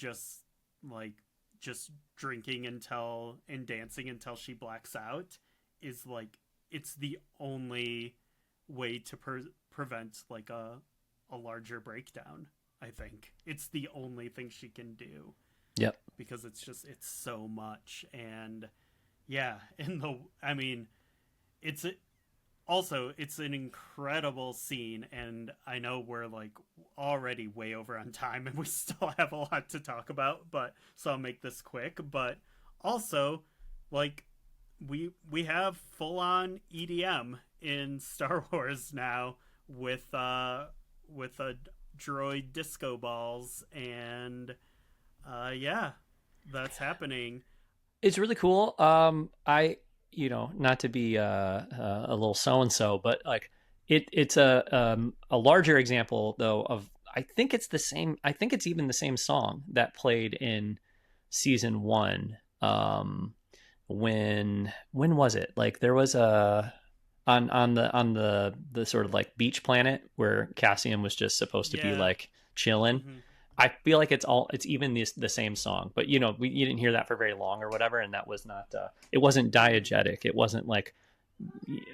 like just drinking until and dancing until she blacks out is like it's the only way to prevent like a larger breakdown. I think it's the only thing she can do. Yep. Because it's so much. And yeah, I mean, it's it's an incredible scene, and I know we're like already way over on time and we still have a lot to talk about, but so I'll make this quick. But also, like, we have full on EDM in Star Wars now with a droid disco balls, and yeah, that's happening. It's really cool. Not to be a little so and so, but like it's a larger example though of I think it's the same. I think it's even the same song that played in season one. When was it? Like there was a on the sort of like beach planet where Cassian was just supposed to be Yeah. like chilling. Mm-hmm. I feel like it's even the same song, but you know, you didn't hear that for very long or whatever. And that was not, it wasn't diegetic. It wasn't like,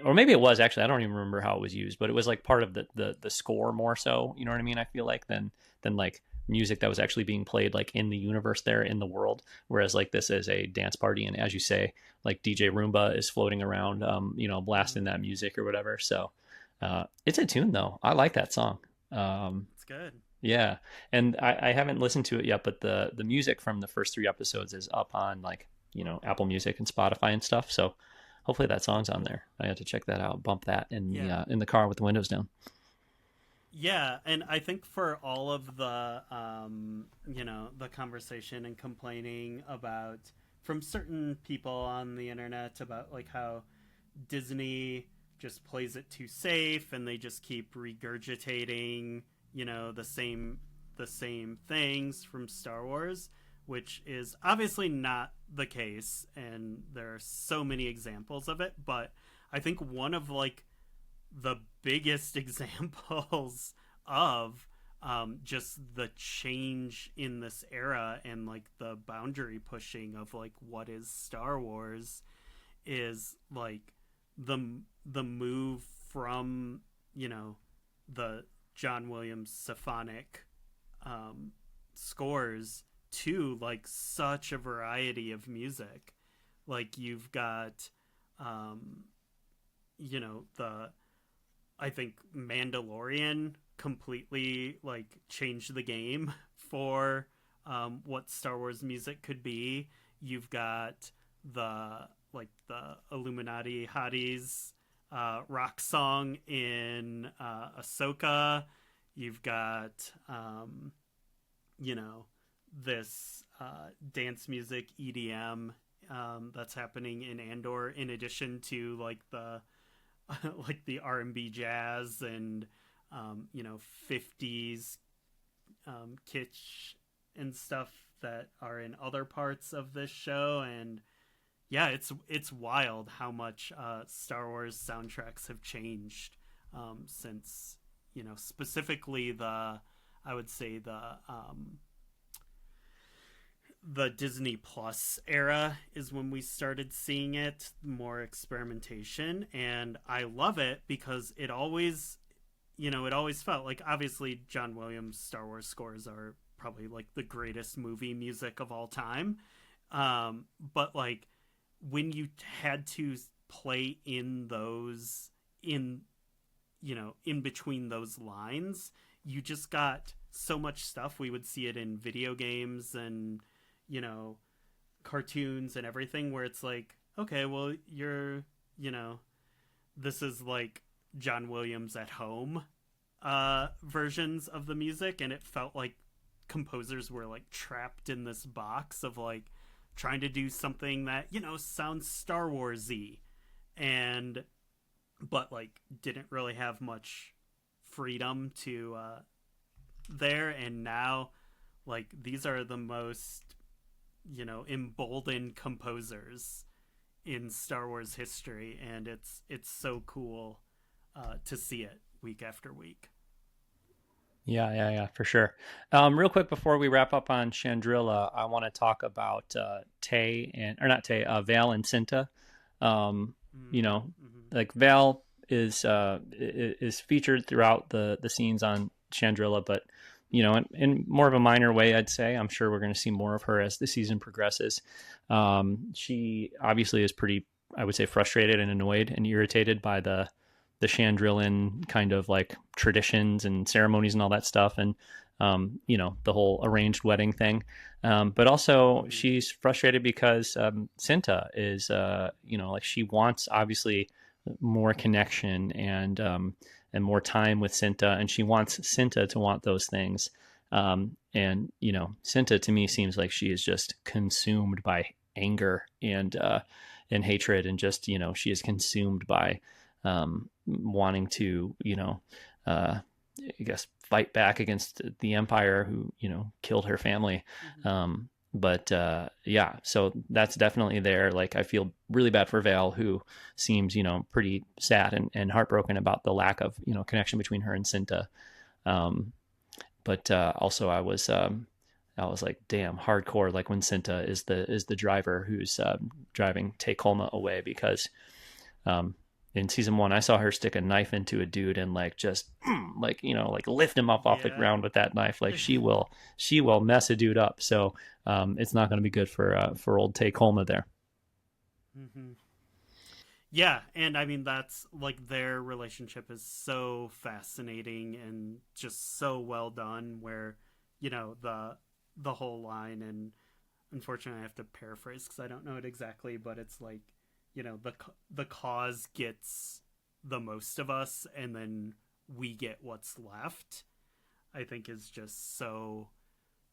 or maybe it was actually, I don't even remember how it was used, but it was like part of the score more so, you know what I mean? I feel like than like music that was actually being played like in the universe there in the world. Whereas like this is a dance party. And as you say, like DJ Roomba is floating around, blasting that music or whatever. So, it's a tune though. I like that song. It's good. Yeah, and I haven't listened to it yet, but the music from the first 3 episodes is up on like Apple Music and Spotify and stuff. So hopefully that song's on there. I have to check that out. Bump that in the car with the windows down. Yeah, and I think for all of the the conversation and complaining about from certain people on the internet about like how Disney just plays it too safe and they just keep regurgitating the same things from Star Wars, which is obviously not the case, and there are so many examples of it. But I think one of like the biggest examples of just the change in this era and like the boundary pushing of like what is Star Wars is like the move from the John Williams symphonic scores to like such a variety of music. Like you've got the I think Mandalorian completely like changed the game for what Star Wars music could be. You've got the Illuminati Hotties rock song in Ahsoka. You've got this dance music EDM that's happening in Andor, in addition to like the like the R&B jazz and 50s kitsch and stuff that are in other parts of this show. And yeah, it's wild how much Star Wars soundtracks have changed since specifically I would say the Disney Plus era is when we started seeing it, more experimentation, and I love it because it always felt like, obviously John Williams Star Wars scores are probably like the greatest movie music of all time, but like when you had to play in those in in between those lines, you just got so much stuff. We would see it in video games and you know cartoons and everything where it's like, okay, well, this is like John Williams at home versions of the music, and it felt like composers were like trapped in this box of like trying to do something that sounds Star Warsy, and but like didn't really have much freedom to there. And now like these are the most emboldened composers in Star Wars history, and it's so cool to see it week after week. Yeah, for sure. Real quick before we wrap up on Chandrilla, I want to talk about Tay or not Tay, Val and Cinta. Um, you know, Mm-hmm. like Val is featured throughout the scenes on Chandrilla, but in more of a minor way, I'd say. I'm sure we're going to see more of her as the season progresses. She obviously is pretty, I would say, frustrated and annoyed and irritated by the Chandrillan kind of like traditions and ceremonies and all that stuff, and the whole arranged wedding thing. But also Mm-hmm. she's frustrated because Cinta is, like she wants obviously more connection and more time with Cinta, and she wants Cinta to want those things. And Cinta to me seems like she is just consumed by anger and hatred, and just she is consumed by wanting to, I guess, fight back against the Empire who, killed her family. Mm-hmm. But yeah, so that's definitely there. Like, I feel really bad for Val, who seems, pretty sad and heartbroken about the lack of, connection between her and Cinta. Um, but also I was like, damn, hardcore. Like when Cinta is the driver who's driving Tay Kolma away, because um, in season one, I saw her stick a knife into a dude and like just like like lift him up off the Yeah. ground with that knife. Like she will mess a dude up. So it's not going to be good for old Tay Kolma there. Mm-hmm. Yeah, and I mean that's like their relationship is so fascinating and just so well done. Where the whole line, and unfortunately I have to paraphrase because I don't know it exactly, but it's like the cause gets the most of us, and then we get what's left. I think is just so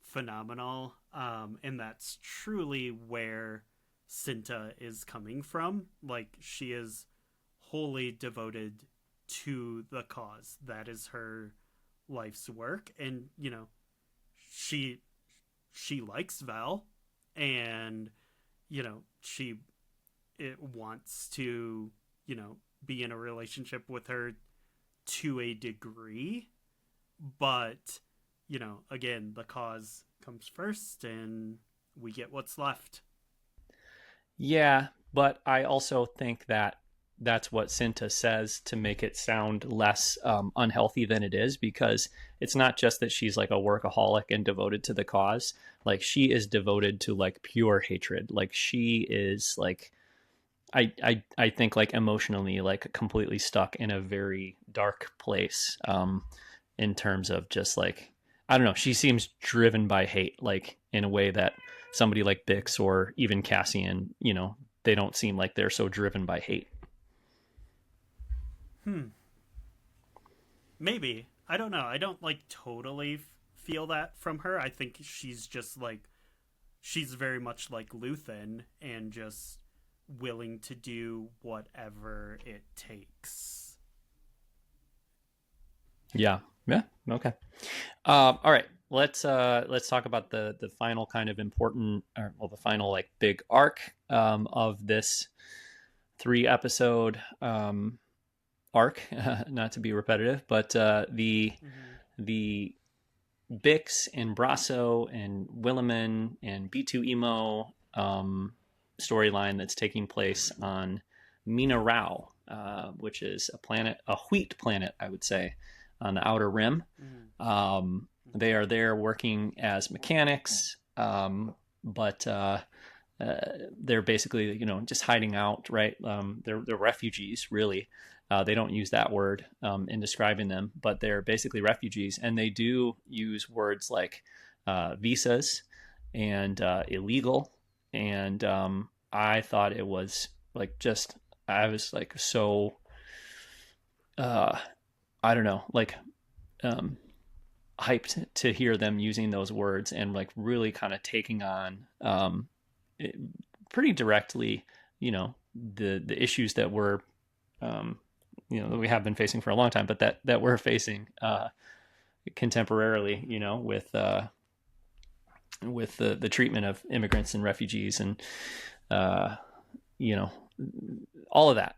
phenomenal, and that's truly where Cinta is coming from. Like she is wholly devoted to the cause. That is her life's work, and she she likes Val, and she it wants to be in a relationship with her to a degree, but again, the cause comes first, and we get what's left. Yeah, but I also think that that's what Cinta says to make it sound less unhealthy than it is, because it's not just that she's like a workaholic and devoted to the cause. Like she is devoted to like pure hatred. Like she is like I think like emotionally like completely stuck in a very dark place, in terms of just like I don't know. She seems driven by hate, like in a way that somebody like Bix or even Cassian, they don't seem like they're so driven by hate. Hmm. Maybe. I don't know. I don't like totally feel that from her. I think she's just like she's very much like Luthen and just willing to do whatever it takes. Yeah. Yeah. Okay. All right. Let's talk about the final kind of important, or well, the final like big arc of this 3 episode arc. Not to be repetitive, but Mm-hmm. the Bix and Brasso and Williman and B2 Emo storyline that's taking place on Mina-Rau, which is a wheat planet, I would say, on the outer rim. Mm-hmm. They are there working as mechanics, but they're basically, just hiding out, right? They're refugees, really. They don't use that word in describing them, but they're basically refugees, and they do use words like visas and illegal. And I thought it was like just, I was like so, uh, I don't know, like um, hyped to hear them using those words and like really kind of taking on it, pretty directly, the issues that we're, um, that we have been facing for a long time, but that we're facing contemporarily, with the treatment of immigrants and refugees and uh, you know all of that.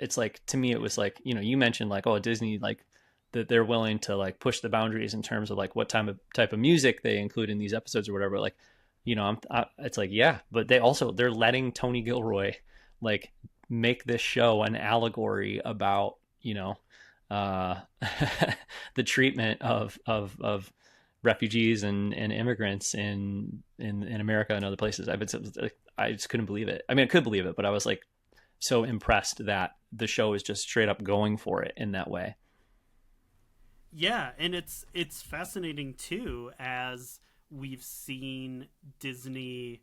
It's like, to me, it was like, you mentioned like, oh, Disney, like that they're willing to like push the boundaries in terms of like what type of music they include in these episodes or whatever. Like, it's like, yeah, but they're letting Tony Gilroy like make this show an allegory about, uh, the treatment of refugees and immigrants in America and other places. I just couldn't believe it. I mean, I could believe it, but I was like so impressed that the show is just straight up going for it in that way. Yeah, and it's fascinating too, as we've seen Disney.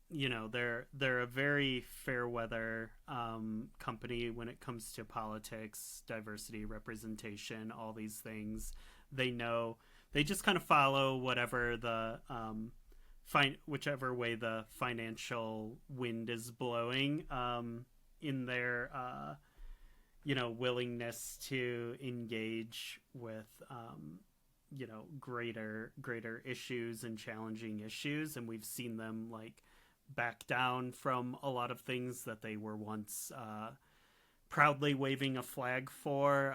They're a very fair weather company when it comes to politics, diversity, representation, all these things. They know, they just kind of follow whatever the whichever way the financial wind is blowing, in their willingness to engage with greater issues and challenging issues. And we've seen them like back down from a lot of things that they were once proudly waving a flag for,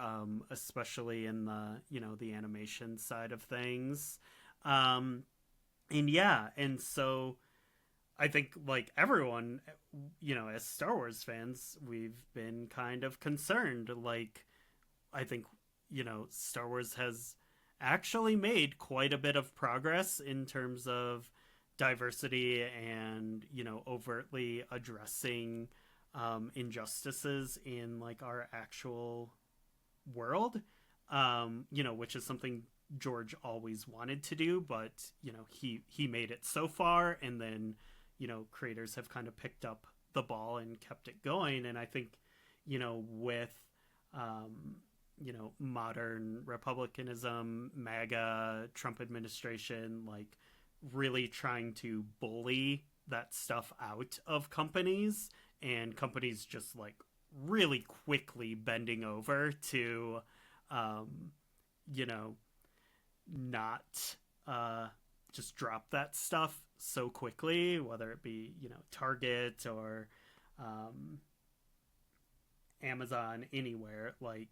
especially in the animation side of things. And so I think, like everyone, as Star Wars fans, we've been kind of concerned. Like, I think, Star Wars has actually made quite a bit of progress in terms of diversity and, overtly addressing injustices in like our actual world, which is something George always wanted to do, but he made it so far, and then creators have kind of picked up the ball and kept it going. And I think with modern republicanism, MAGA, Trump administration, like really trying to bully that stuff out of companies, and companies just like really quickly bending over to not just drop that stuff so quickly, whether it be Target or Amazon, anywhere, like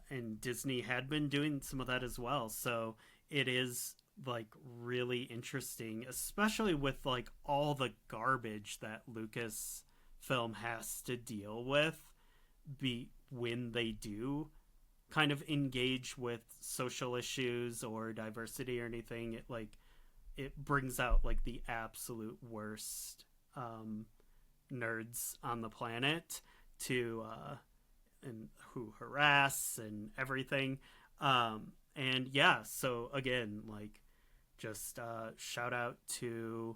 and Disney had been doing some of that as well. So it is like really interesting, especially with like all the garbage that Lucasfilm has to deal with when they do kind of engage with social issues or diversity or anything. It brings out like the absolute worst nerds on the planet to and who harass and everything. And yeah, so again, like just shout out to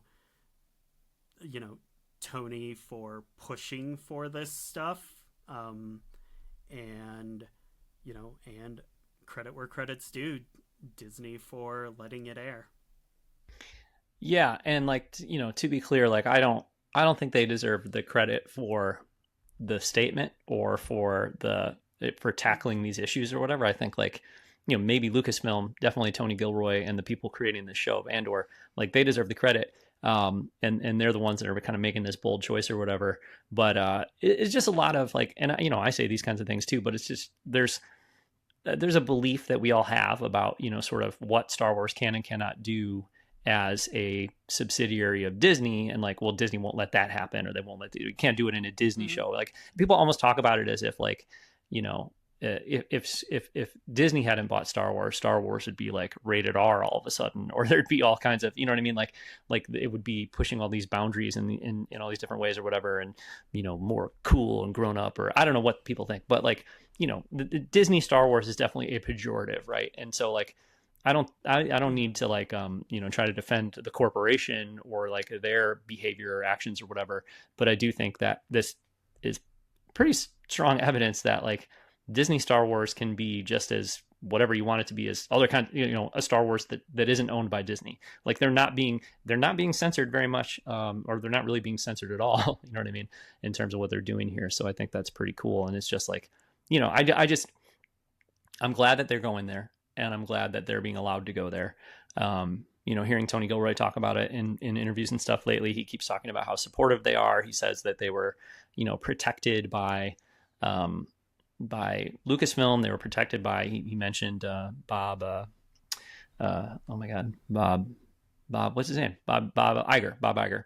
Tony for pushing for this stuff, and and credit where credit's due, Disney for letting it air. Yeah, and like to be clear, like I don't think they deserve the credit for the statement or for tackling these issues or whatever. I think like maybe Lucasfilm, definitely Tony Gilroy and the people creating the show of Andor, like they deserve the credit. And they're the ones that are kind of making this bold choice or whatever. But it's just a lot of like, and I say these kinds of things too, but it's just there's a belief that we all have about sort of what Star Wars can and cannot do as a subsidiary of Disney, and like, well, Disney won't let that happen, or they won't you can't do it in a Disney show. Like people almost talk about it as if like if Disney hadn't bought Star Wars would be like rated R all of a sudden, or there'd be all kinds of, you know what I mean? Like it would be pushing all these boundaries in all these different ways or whatever, and more cool and grown up, or I don't know what people think, but like the Disney Star Wars is definitely a pejorative, right? And so like I don't need to like try to defend the corporation or like their behavior or actions or whatever, but I do think that this is pretty strong evidence that like Disney Star Wars can be just as whatever you want it to be as other kind, a Star Wars that isn't owned by Disney. Like they're not being censored very much, or they're not really being censored at all. You know what I mean? In terms of what they're doing here. So I think that's pretty cool. And it's just like, I'm glad that they're going there, and I'm glad that they're being allowed to go there. Hearing Tony Gilroy talk about it in interviews and stuff lately, he keeps talking about how supportive they are. He says that they were, protected by Lucasfilm. They were protected by, he mentioned Bob, oh my God, Bob, what's his name? Bob Iger.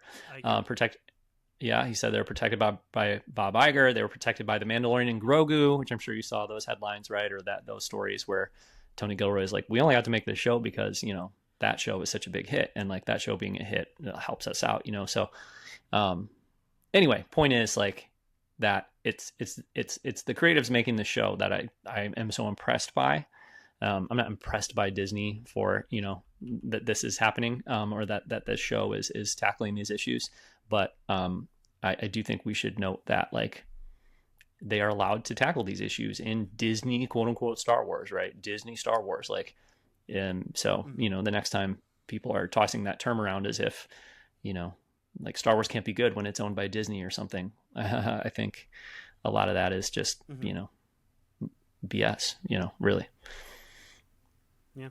Yeah, he said they were protected by Bob Iger. They were protected by the Mandalorian and Grogu, which I'm sure you saw those headlines, right? Or those stories where Tony Gilroy is like, we only got to make this show because, that show was such a big hit, and like that show being a hit helps us out, So, anyway, point is like that it's the creatives making the show that I am so impressed by. I'm not impressed by Disney for, that this is happening, or that this show is tackling these issues. But I do think we should note that like they are allowed to tackle these issues in Disney, quote unquote, Star Wars, right? Disney Star Wars, like, and so, the next time people are tossing that term around as if, like Star Wars can't be good when it's owned by Disney or something. I think a lot of that is just, BS, really. Yeah.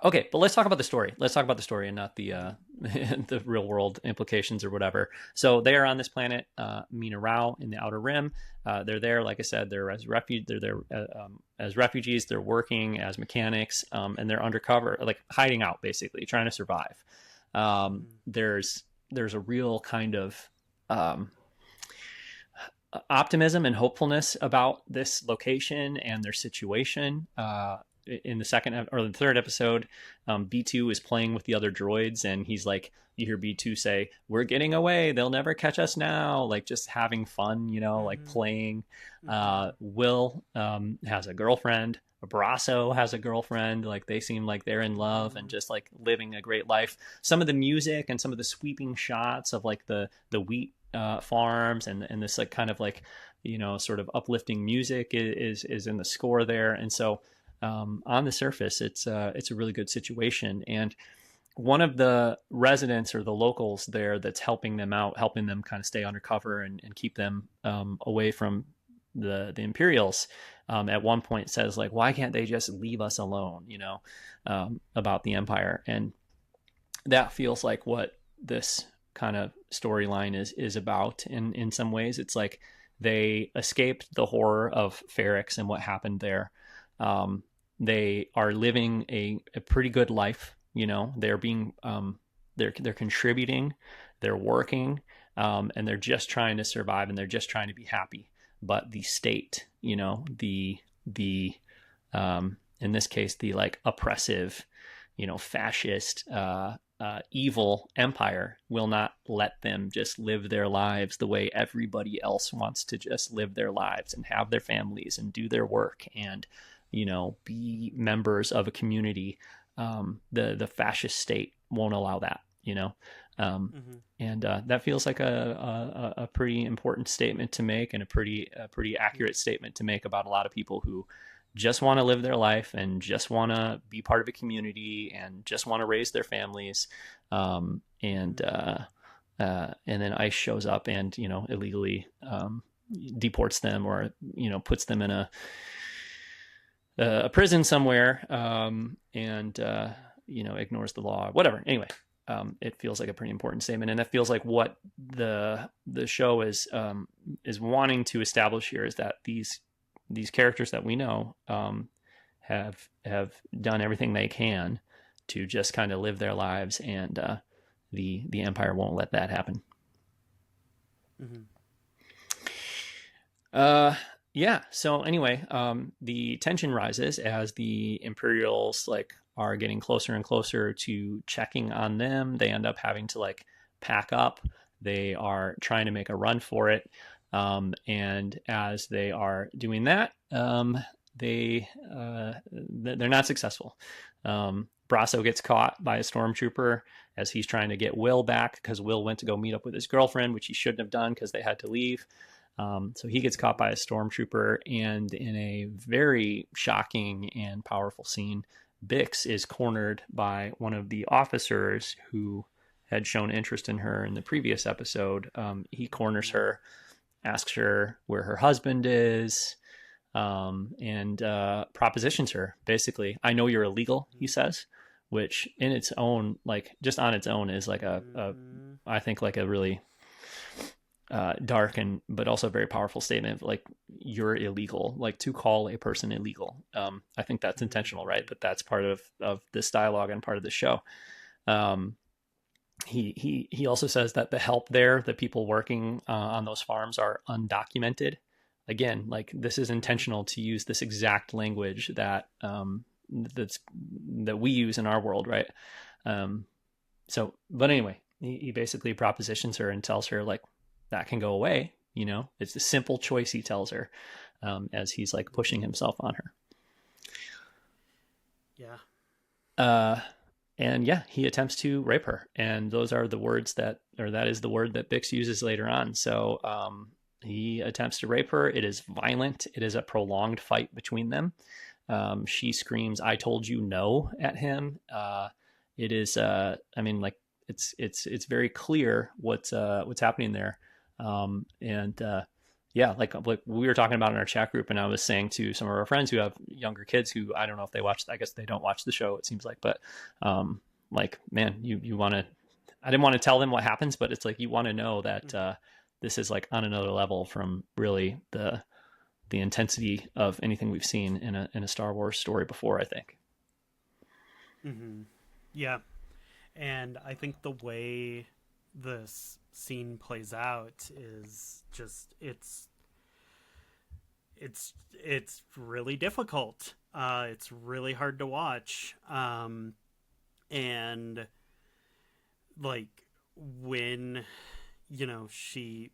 Okay, but let's talk about the story. Let's talk about the story and not the the real world implications or whatever. So they are on this planet, Mina-Rau, in the Outer Rim. They're there, like I said, they're there as refugees. They're working as mechanics, and they're undercover, like hiding out, basically trying to survive. There's a real kind of optimism and hopefulness about this location and their situation. In the second or the third episode, B2 is playing with the other droids, and he's like, you hear B2 say, "We're getting away. They'll never catch us now." Like just having fun, like playing. Will has a girlfriend. Brasso has a girlfriend. Like they seem like they're in love and just like living a great life. Some of the music and some of the sweeping shots of like the wheat farms and this like kind of like sort of uplifting music is in the score there, and so. On the surface, it's a really good situation. And one of the residents or the locals there that's helping them out, helping them kind of stay undercover and keep them away from the Imperials, at one point says like, why can't they just leave us alone, about the Empire? And that feels like what this kind of storyline is about. In some ways, it's like they escaped the horror of Ferrix and what happened there. They are living a pretty good life. They're being, they're contributing, they're working, and they're just trying to survive, and they're just trying to be happy. But the state, the in this case, the like oppressive, fascist, evil empire will not let them just live their lives the way everybody else wants to just live their lives and have their families and do their work and be members of a community. The fascist state won't allow that, and that feels like a pretty important statement to make, and a pretty accurate statement to make about a lot of people who just want to live their life and just want to be part of a community and just want to raise their families. And then ICE shows up and, illegally deports them or, puts them in a prison somewhere, and ignores the law, whatever. Anyway, it feels like a pretty important statement, and that feels like what the show is wanting to establish here is that these characters that we know have done everything they can to just kind of live their lives, and the Empire won't let that happen. Yeah. So anyway, the tension rises as the Imperials like are getting closer and closer to checking on them. They end up having to like pack up. They are trying to make a run for it, and as they are doing that, they they're not successful. Brasso gets caught by a stormtrooper as he's trying to get Will back because Will went to go meet up with his girlfriend, which he shouldn't have done because they had to leave. So he gets caught by a stormtrooper, and in a very shocking and powerful scene, Bix is cornered by one of the officers who had shown interest in her in the previous episode. He corners her, asks her where her husband is, and propositions her. Basically, I know you're illegal, he says, which in its own, like just on its own, is like a I think like a really dark and but also very powerful statement. Like you're illegal, like to call a person illegal. I think that's intentional, right? But that's part of this dialogue and part of the show. Um, he also says that the help there, the people working on those farms are undocumented. Again, like this is intentional to use this exact language that that we use in our world, right? Um, but anyway, he basically propositions her and tells her like that can go away. You know, it's a simple choice, he tells her, as he's like pushing himself on her. Yeah. And yeah, he attempts to rape her, and those are the words that, or that is the word that Bix uses later on. So he attempts to rape her. It is violent. It is a prolonged fight between them. She screams, "I told you no" at him. It is, I mean, like it's very clear what's happening there. And yeah, like we were talking about in our chat group, and I was saying to some of our friends who have younger kids who I don't know if they watch, I guess they don't watch the show, it seems like, but like, man, you want to, I didn't want to tell them what happens, but it's like you want to know that this is like on another level from really the intensity of anything we've seen in a Star Wars story before, I think. Mm-hmm. Yeah. And I think the way this scene plays out is just it's really difficult. It's really hard to watch. And like when she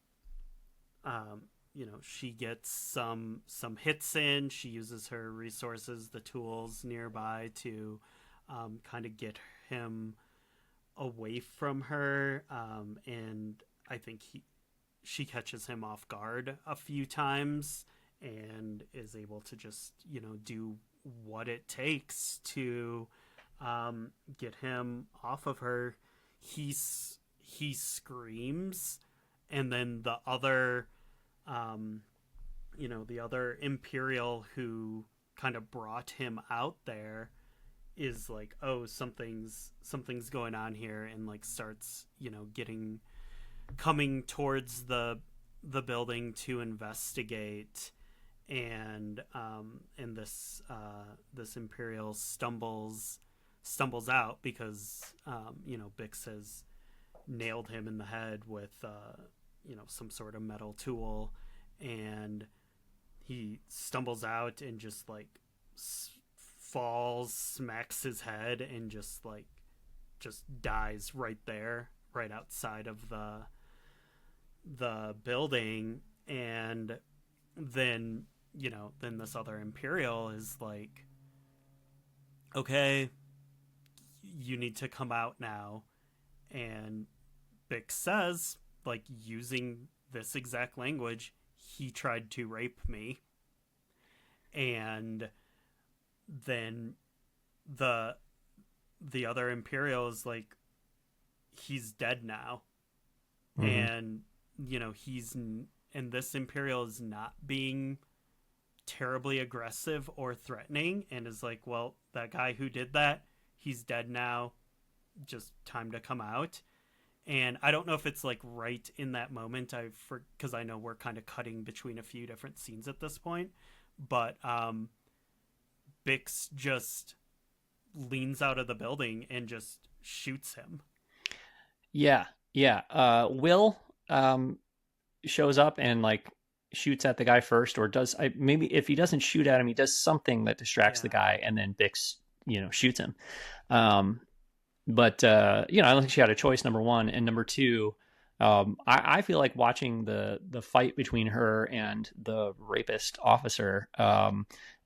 she gets some hits in, she uses her resources, the tools nearby to kind of get him away from her, and I think she catches him off guard a few times and is able to just do what it takes to get him off of her. He screams, and then the other Imperial who kind of brought him out there is like, oh, something's going on here, and like starts coming towards the building to investigate, and this Imperial stumbles out because Bix has nailed him in the head with some sort of metal tool, and he stumbles out and just like falls, smacks his head, and just dies right there, right outside of the building. And then this other Imperial is like, okay, you need to come out now. And Bix says, like, using this exact language, he tried to rape me. And then the other Imperial is like, he's dead now. Mm-hmm. And and this Imperial is not being terribly aggressive or threatening, and is like, well, that guy who did that, he's dead now, just time to come out. And I don't know if it's like right in that moment, because I know we're kind of cutting between a few different scenes at this point, but Bix just leans out of the building and just shoots him. Yeah. Will shows up and like shoots at the guy first, or maybe if he doesn't shoot at him, he does something that distracts the Yeah. guy, and then Bix, shoots him. Um, but I don't think she had a choice. Number one, and number two, I feel like watching the fight between her and the rapist officer.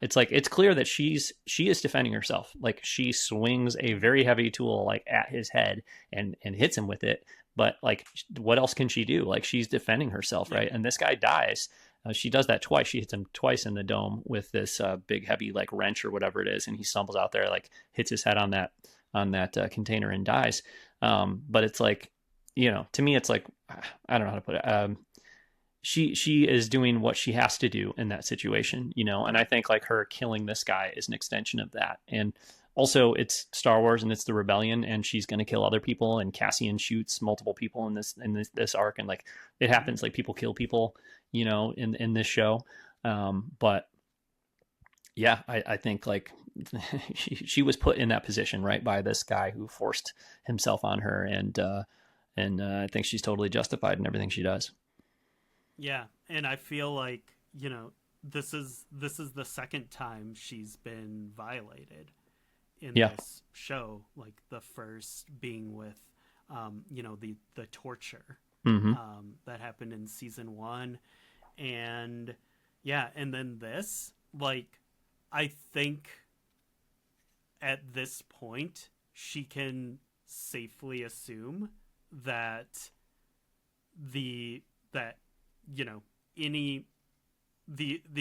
It's like it's clear that she is defending herself. Like she swings a very heavy tool like at his head and hits him with it. But like, what else can she do? Like she's defending herself, right? And this guy dies. She does that twice. She hits him twice in the dome with this big heavy like wrench or whatever it is, and he stumbles out there, like hits his head on that container and dies. But it's like, to me, it's like, I don't know how to put it. She is doing what she has to do in that situation, and I think like her killing this guy is an extension of that. And also it's Star Wars and it's the rebellion, and she's going to kill other people, and Cassian shoots multiple people in this arc, and like it happens, like people kill people, in this show. But yeah, I think like she was put in that position, right, by this guy who forced himself on her, and I think she's totally justified in everything she does. Yeah, and I feel like, this is the second time she's been violated in this show. Like the first being with, the torture that happened in season 1, and and then this, like, I think at this point she can safely assume that the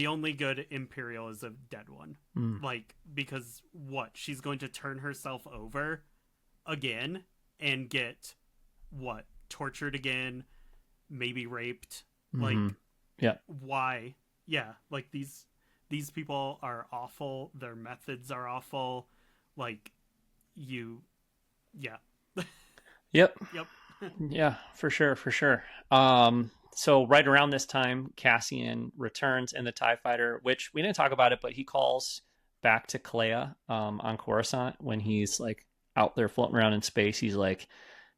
only good Imperial is a dead one. Like, because she's going to turn herself over again and get tortured again, maybe raped. Like, why? Yeah, like these people are awful. Their methods are awful. Like, Yep. Yep. Yeah, for sure. So right around this time, Cassian returns in the TIE fighter, which we didn't talk about it, but he calls back to Clea on Coruscant when he's like out there floating around in space. He's like,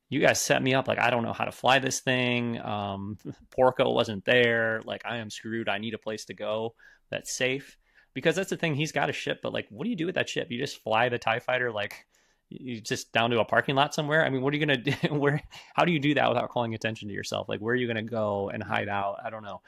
you guys set me up. Like, I don't know how to fly this thing. Porco wasn't there. Like, I am screwed. I need a place to go that's safe. Because that's the thing. He's got a ship, but like, what do you do with that ship? You just fly the TIE fighter, like, you just down to a parking lot somewhere? I mean, what are you going to do? How do you do that without calling attention to yourself? Like, where are you going to go and hide out? I don't know.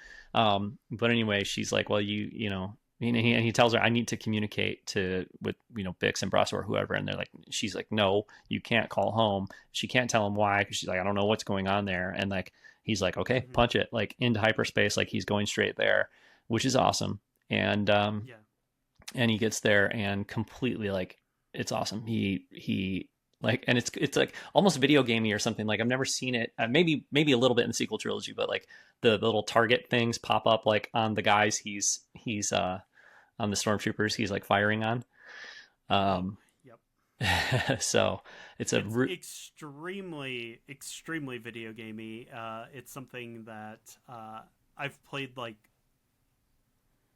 But anyway, she's like, well, and he tells her, I need to communicate with Bix and Brasso or whoever. And she's like, no, you can't call home. She can't tell him why, because she's like, I don't know what's going on there. And like, he's like, okay, punch it, like into hyperspace. Like he's going straight there, which is awesome. And, and he gets there and completely like, it's awesome. He like, and it's like almost video gamey or something. Like I've never seen it. Maybe a little bit in the sequel trilogy, but like the little target things pop up like on the guys he's on the stormtroopers he's like firing on. So it's extremely video gamey. It's something that I've played like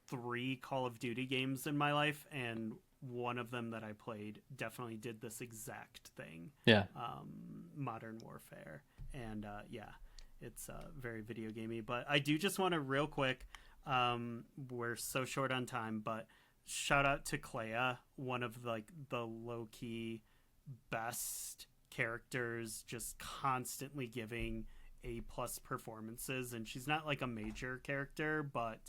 3 Call of Duty games in my life, and one of them that I played definitely did this exact thing. Modern Warfare. And it's very video gamey. But I do just want to real quick, we're so short on time, but shout out to Clea, one of like the low-key best characters, just constantly giving A+ performances. And she's not like a major character, but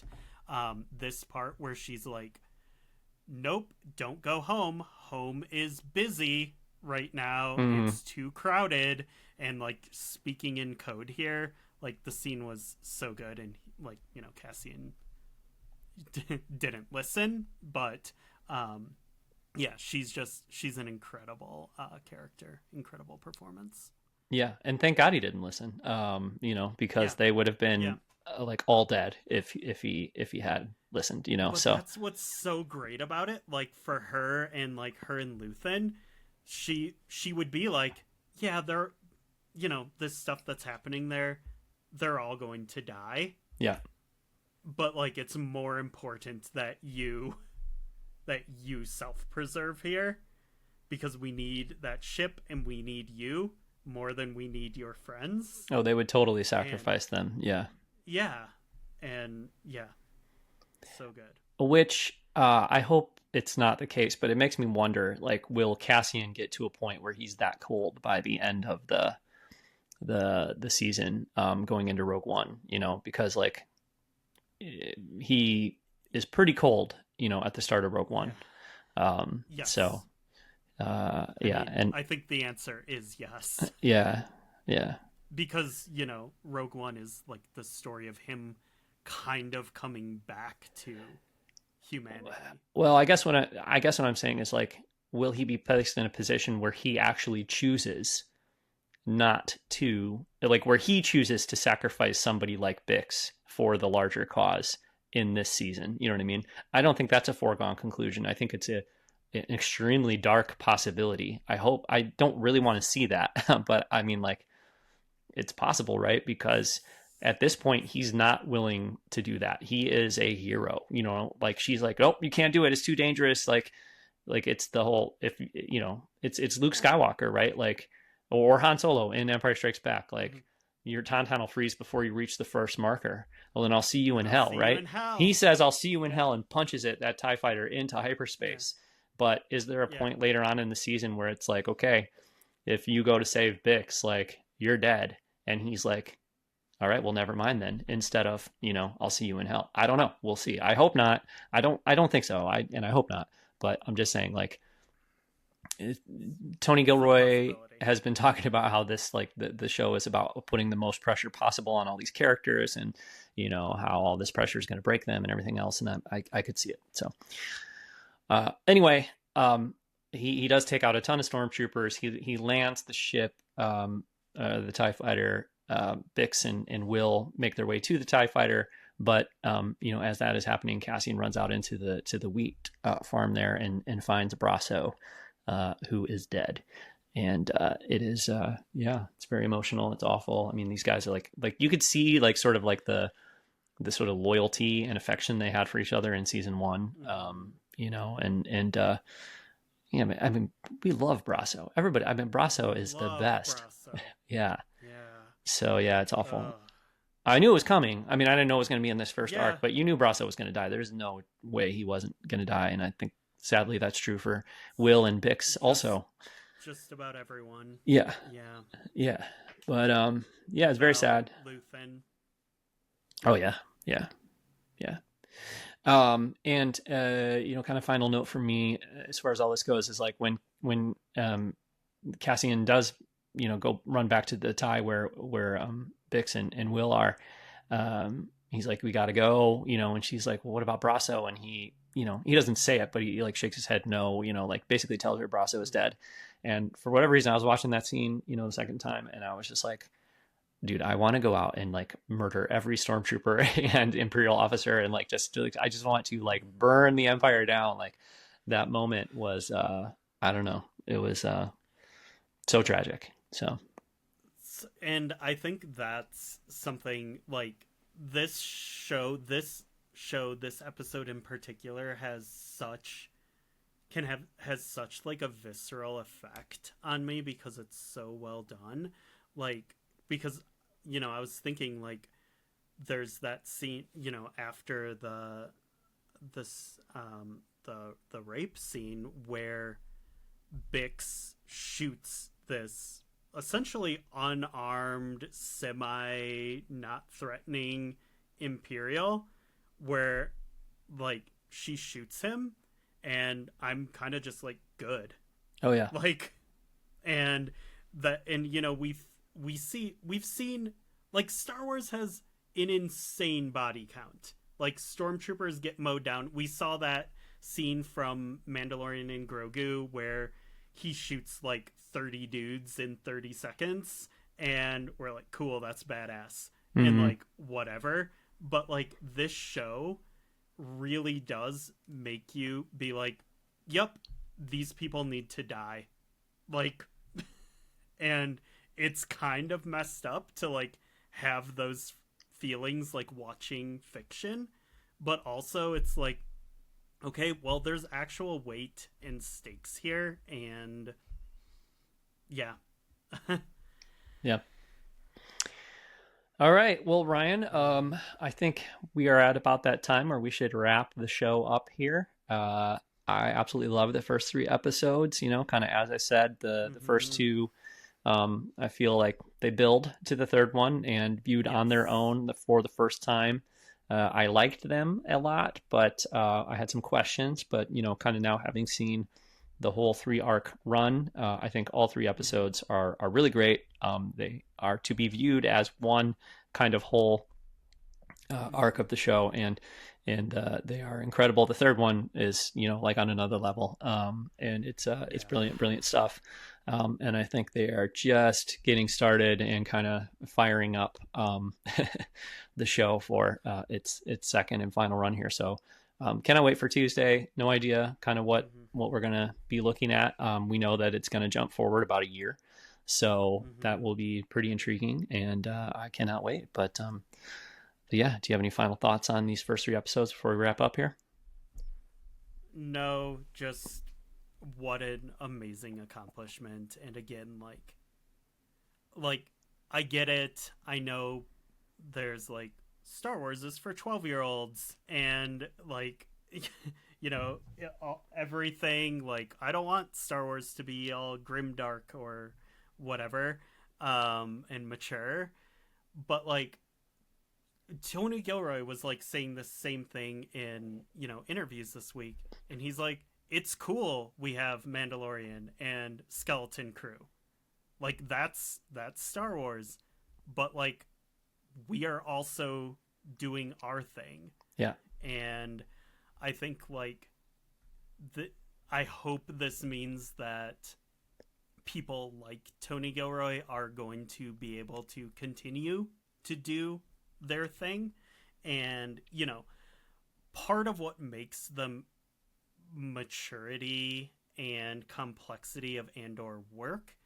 this part where she's like, nope, don't go home. Home is busy right now. It's too crowded. And like speaking in code here, like the scene was so good. And like, Cassian didn't listen, but she's an incredible character, incredible performance. Yeah. And thank God he didn't listen, because they would have been like all dead if he had listened, But so that's what's so great about it. Like for her and Luthen, she would be like, yeah, they're, this stuff that's happening there, they're all going to die. Yeah. But like, it's more important that you self-preserve here, because we need that ship and we need you more than we need your friends. Oh, they would totally sacrifice them. Yeah. Yeah. And yeah, so good. Which I hope it's not the case, but it makes me wonder, like, will Cassian get to a point where he's that cold by the end of the season, going into Rogue One? You know, because like he is pretty cold, you know, at the start of Rogue One. Yeah. So Yes. I yeah, mean, and I think the answer is yes. yeah, yeah. Because, Rogue One is like the story of him kind of coming back to humanity. Well, I guess what I'm saying is like, will he be placed in a position where he actually chooses not to, like, where he chooses to sacrifice somebody like Bix for the larger cause in this season? You know what I mean? I don't think that's a foregone conclusion. I think it's an extremely dark possibility. I don't really want to see that, but I mean, like, it's possible, right? Because at this point, he's not willing to do that. He is a hero, you know. Like, she's like, "Oh, you can't do it. It's too dangerous." Like it's the whole, if you know, it's Luke Skywalker, right? Like, or Han Solo in Empire Strikes Back. Mm-hmm. Like, your tauntaun will freeze before you reach the first marker. Well, then I'll see you in I'll hell, see you right? in He hell. says, "I'll see you in Yeah. hell," and punches that TIE fighter into Yeah. hyperspace. But is there a Yeah. point later on in the season where it's like, okay, if you go to save Bix, like, you're dead? And he's like, all right, well, never mind then. Instead of, you know, I'll see you in hell. I don't know. We'll see. I hope not. I don't think so. I hope not. But I'm just saying, like, Tony It's a Gilroy possibility. has been talking about how this, like, the show is about putting the most pressure possible on all these characters, and, you know, how all this pressure is going to break them and everything else. And I could see it. So anyway, he does take out a ton of stormtroopers. He lands the ship, the TIE fighter. Bix and Will make their way to the TIE fighter, but you know, as that is happening, Cassian runs out into the wheat farm there and finds Brasso, who is dead. And it is yeah, it's very emotional. It's awful. I mean, these guys are like you could see, like, sort of like the sort of loyalty and affection they had for each other in season one. Mm-hmm. You know, and yeah, I mean, we love Brasso. Everybody, I mean, Brasso is the Love best. Brasso. Yeah. Yeah. So yeah, it's awful. Ugh. I knew it was coming. I mean, I didn't know it was going to be in this first Yeah. arc, but you knew Brasso was going to die. There's no way he wasn't going to die, and I think sadly that's true for Will and Bix Just also. just about everyone. Yeah, Yeah. yeah, but yeah, it's very Well, sad. Luthen. Oh yeah, yeah, yeah. And you know, kind of final note for me, as far as all this goes, is like when Cassian does, you know, go run back to the tie where Bix and Will are. He's like, we gotta go, you know, and she's like, well, what about Brasso? And he, you know, he doesn't say it, but he like shakes his head no, you know, like basically tells her Brasso is dead. And for whatever reason, I was watching that scene, you know, the second time, and I was just like, dude, I want to go out and like murder every stormtrooper and Imperial officer, and like just like, I just want to like burn the Empire down. Like, that moment was I don't know, it was so tragic. So And I think that's something like this episode in particular has such like a visceral effect on me because it's so well done. Like, because I was thinking, like, there's that scene, after this the rape scene where Bix shoots this essentially unarmed, semi not threatening Imperial, where like she shoots him, and I'm kind of just like, good. oh yeah, Like, and we've seen, like, Star Wars has an insane body count. Like, stormtroopers get mowed down. We saw that scene from Mandalorian and Grogu where he shoots like 30 dudes in 30 seconds, and we're like, cool, that's badass. And mm-hmm. like, whatever. But like, this show really does make you be like, yep, these people need to die. Like, and it's kind of messed up to like have those feelings like watching fiction, but also it's like, okay, well, there's actual weight and stakes here, and yeah. Yeah. All right. Well, Ryan, I think we are at about that time where we should wrap the show up here. I absolutely love the first three episodes. You know, kind of as I said, the first Mm-hmm. two, I feel like they build to the third one, and viewed on their Yes. own for the first time. I liked them a lot, but I had some questions. But you know, kind of now having seen the whole three arc run, I think all three Mm-hmm. episodes are really great. They are to be viewed as one kind of whole arc Mm-hmm. of the show, and they are incredible. The third one is, you know, like on another level, and it's Yeah. brilliant, brilliant stuff. And I think they are just getting started and kind of firing up the show for its second and final run here. So cannot wait for Tuesday. No idea kind of Mm-hmm. what we're gonna be looking at. We know that it's gonna jump forward about a year, so that Mm-hmm. will be pretty intriguing, and I cannot wait. But yeah, do you have any final thoughts on these first three episodes before we wrap up here? No, just what an amazing accomplishment. And again, like I get it. I know there's like Star Wars is for 12-year-olds and like you know, everything like I don't want Star Wars to be all grimdark or whatever and mature, but like Tony Gilroy was like saying the same thing in, you know, interviews this week, and he's like, it's cool we have Mandalorian and Skeleton Crew. Like that's Star Wars, but like we are also doing our thing. Yeah, And I think like the I hope this means that people like Tony Gilroy are going to be able to continue to do their thing. And, you know, part of what makes the maturity and complexity of Andor work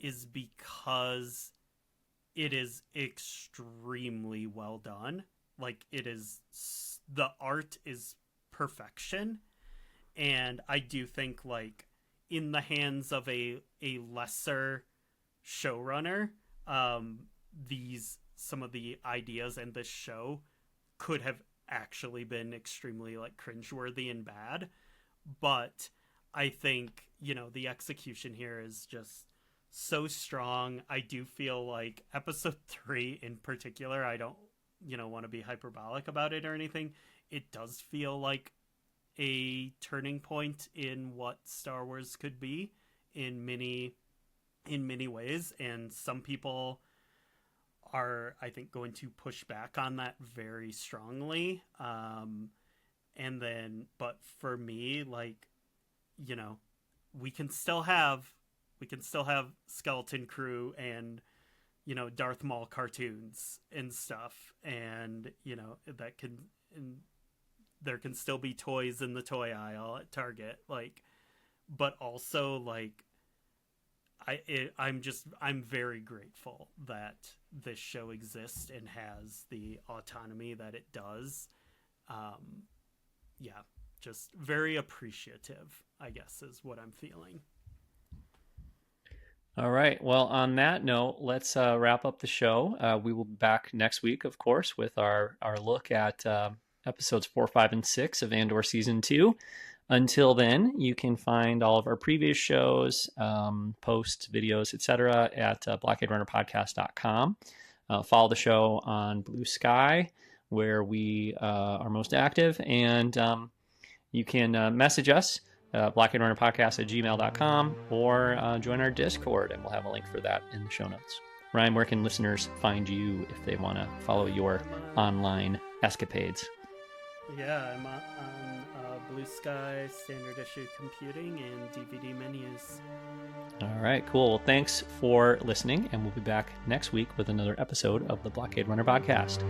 is because it is extremely well done. Like, it is, the art is perfection. And I do think, like, in the hands of a lesser showrunner, these some of the ideas in this show could have actually been extremely like cringeworthy and bad. But I think, you know, the execution here is just so strong. I do feel like episode 3 in particular, I don't, you know, want to be hyperbolic about it or anything. It does feel like a turning point in what Star Wars could be in many ways, and some people are, I think, going to push back on that very strongly. And then, but for me, like, you know, we can still have Skeleton Crew and, you know, Darth Maul cartoons and stuff, and you know that can, and there can still be toys in the toy aisle at Target, like, but also like I'm very grateful that this show exists and has the autonomy that it does. Um, yeah, just very appreciative, I guess, is what I'm feeling. all right. Well, on that note, let's wrap up the show. We will be back next week, of course, with our look at episodes 4, 5, and 6 of Andor season 2. Until then, you can find all of our previous shows, posts, videos, etc. at blockaderunnerpodcast.com. Follow the show on Blue Sky, where we are most active, and you can message us, blockaderunnerpodcast at gmail.com, or join our Discord, and we'll have a link for that in the show notes. Ryan, where can listeners find you if they want to follow your I'm online escapades? Yeah, I'm on Blue Sky, Standard Issue Computing, and DVD menus. All right, cool. Well, thanks for listening, and we'll be back next week with another episode of the Blockade Runner Podcast.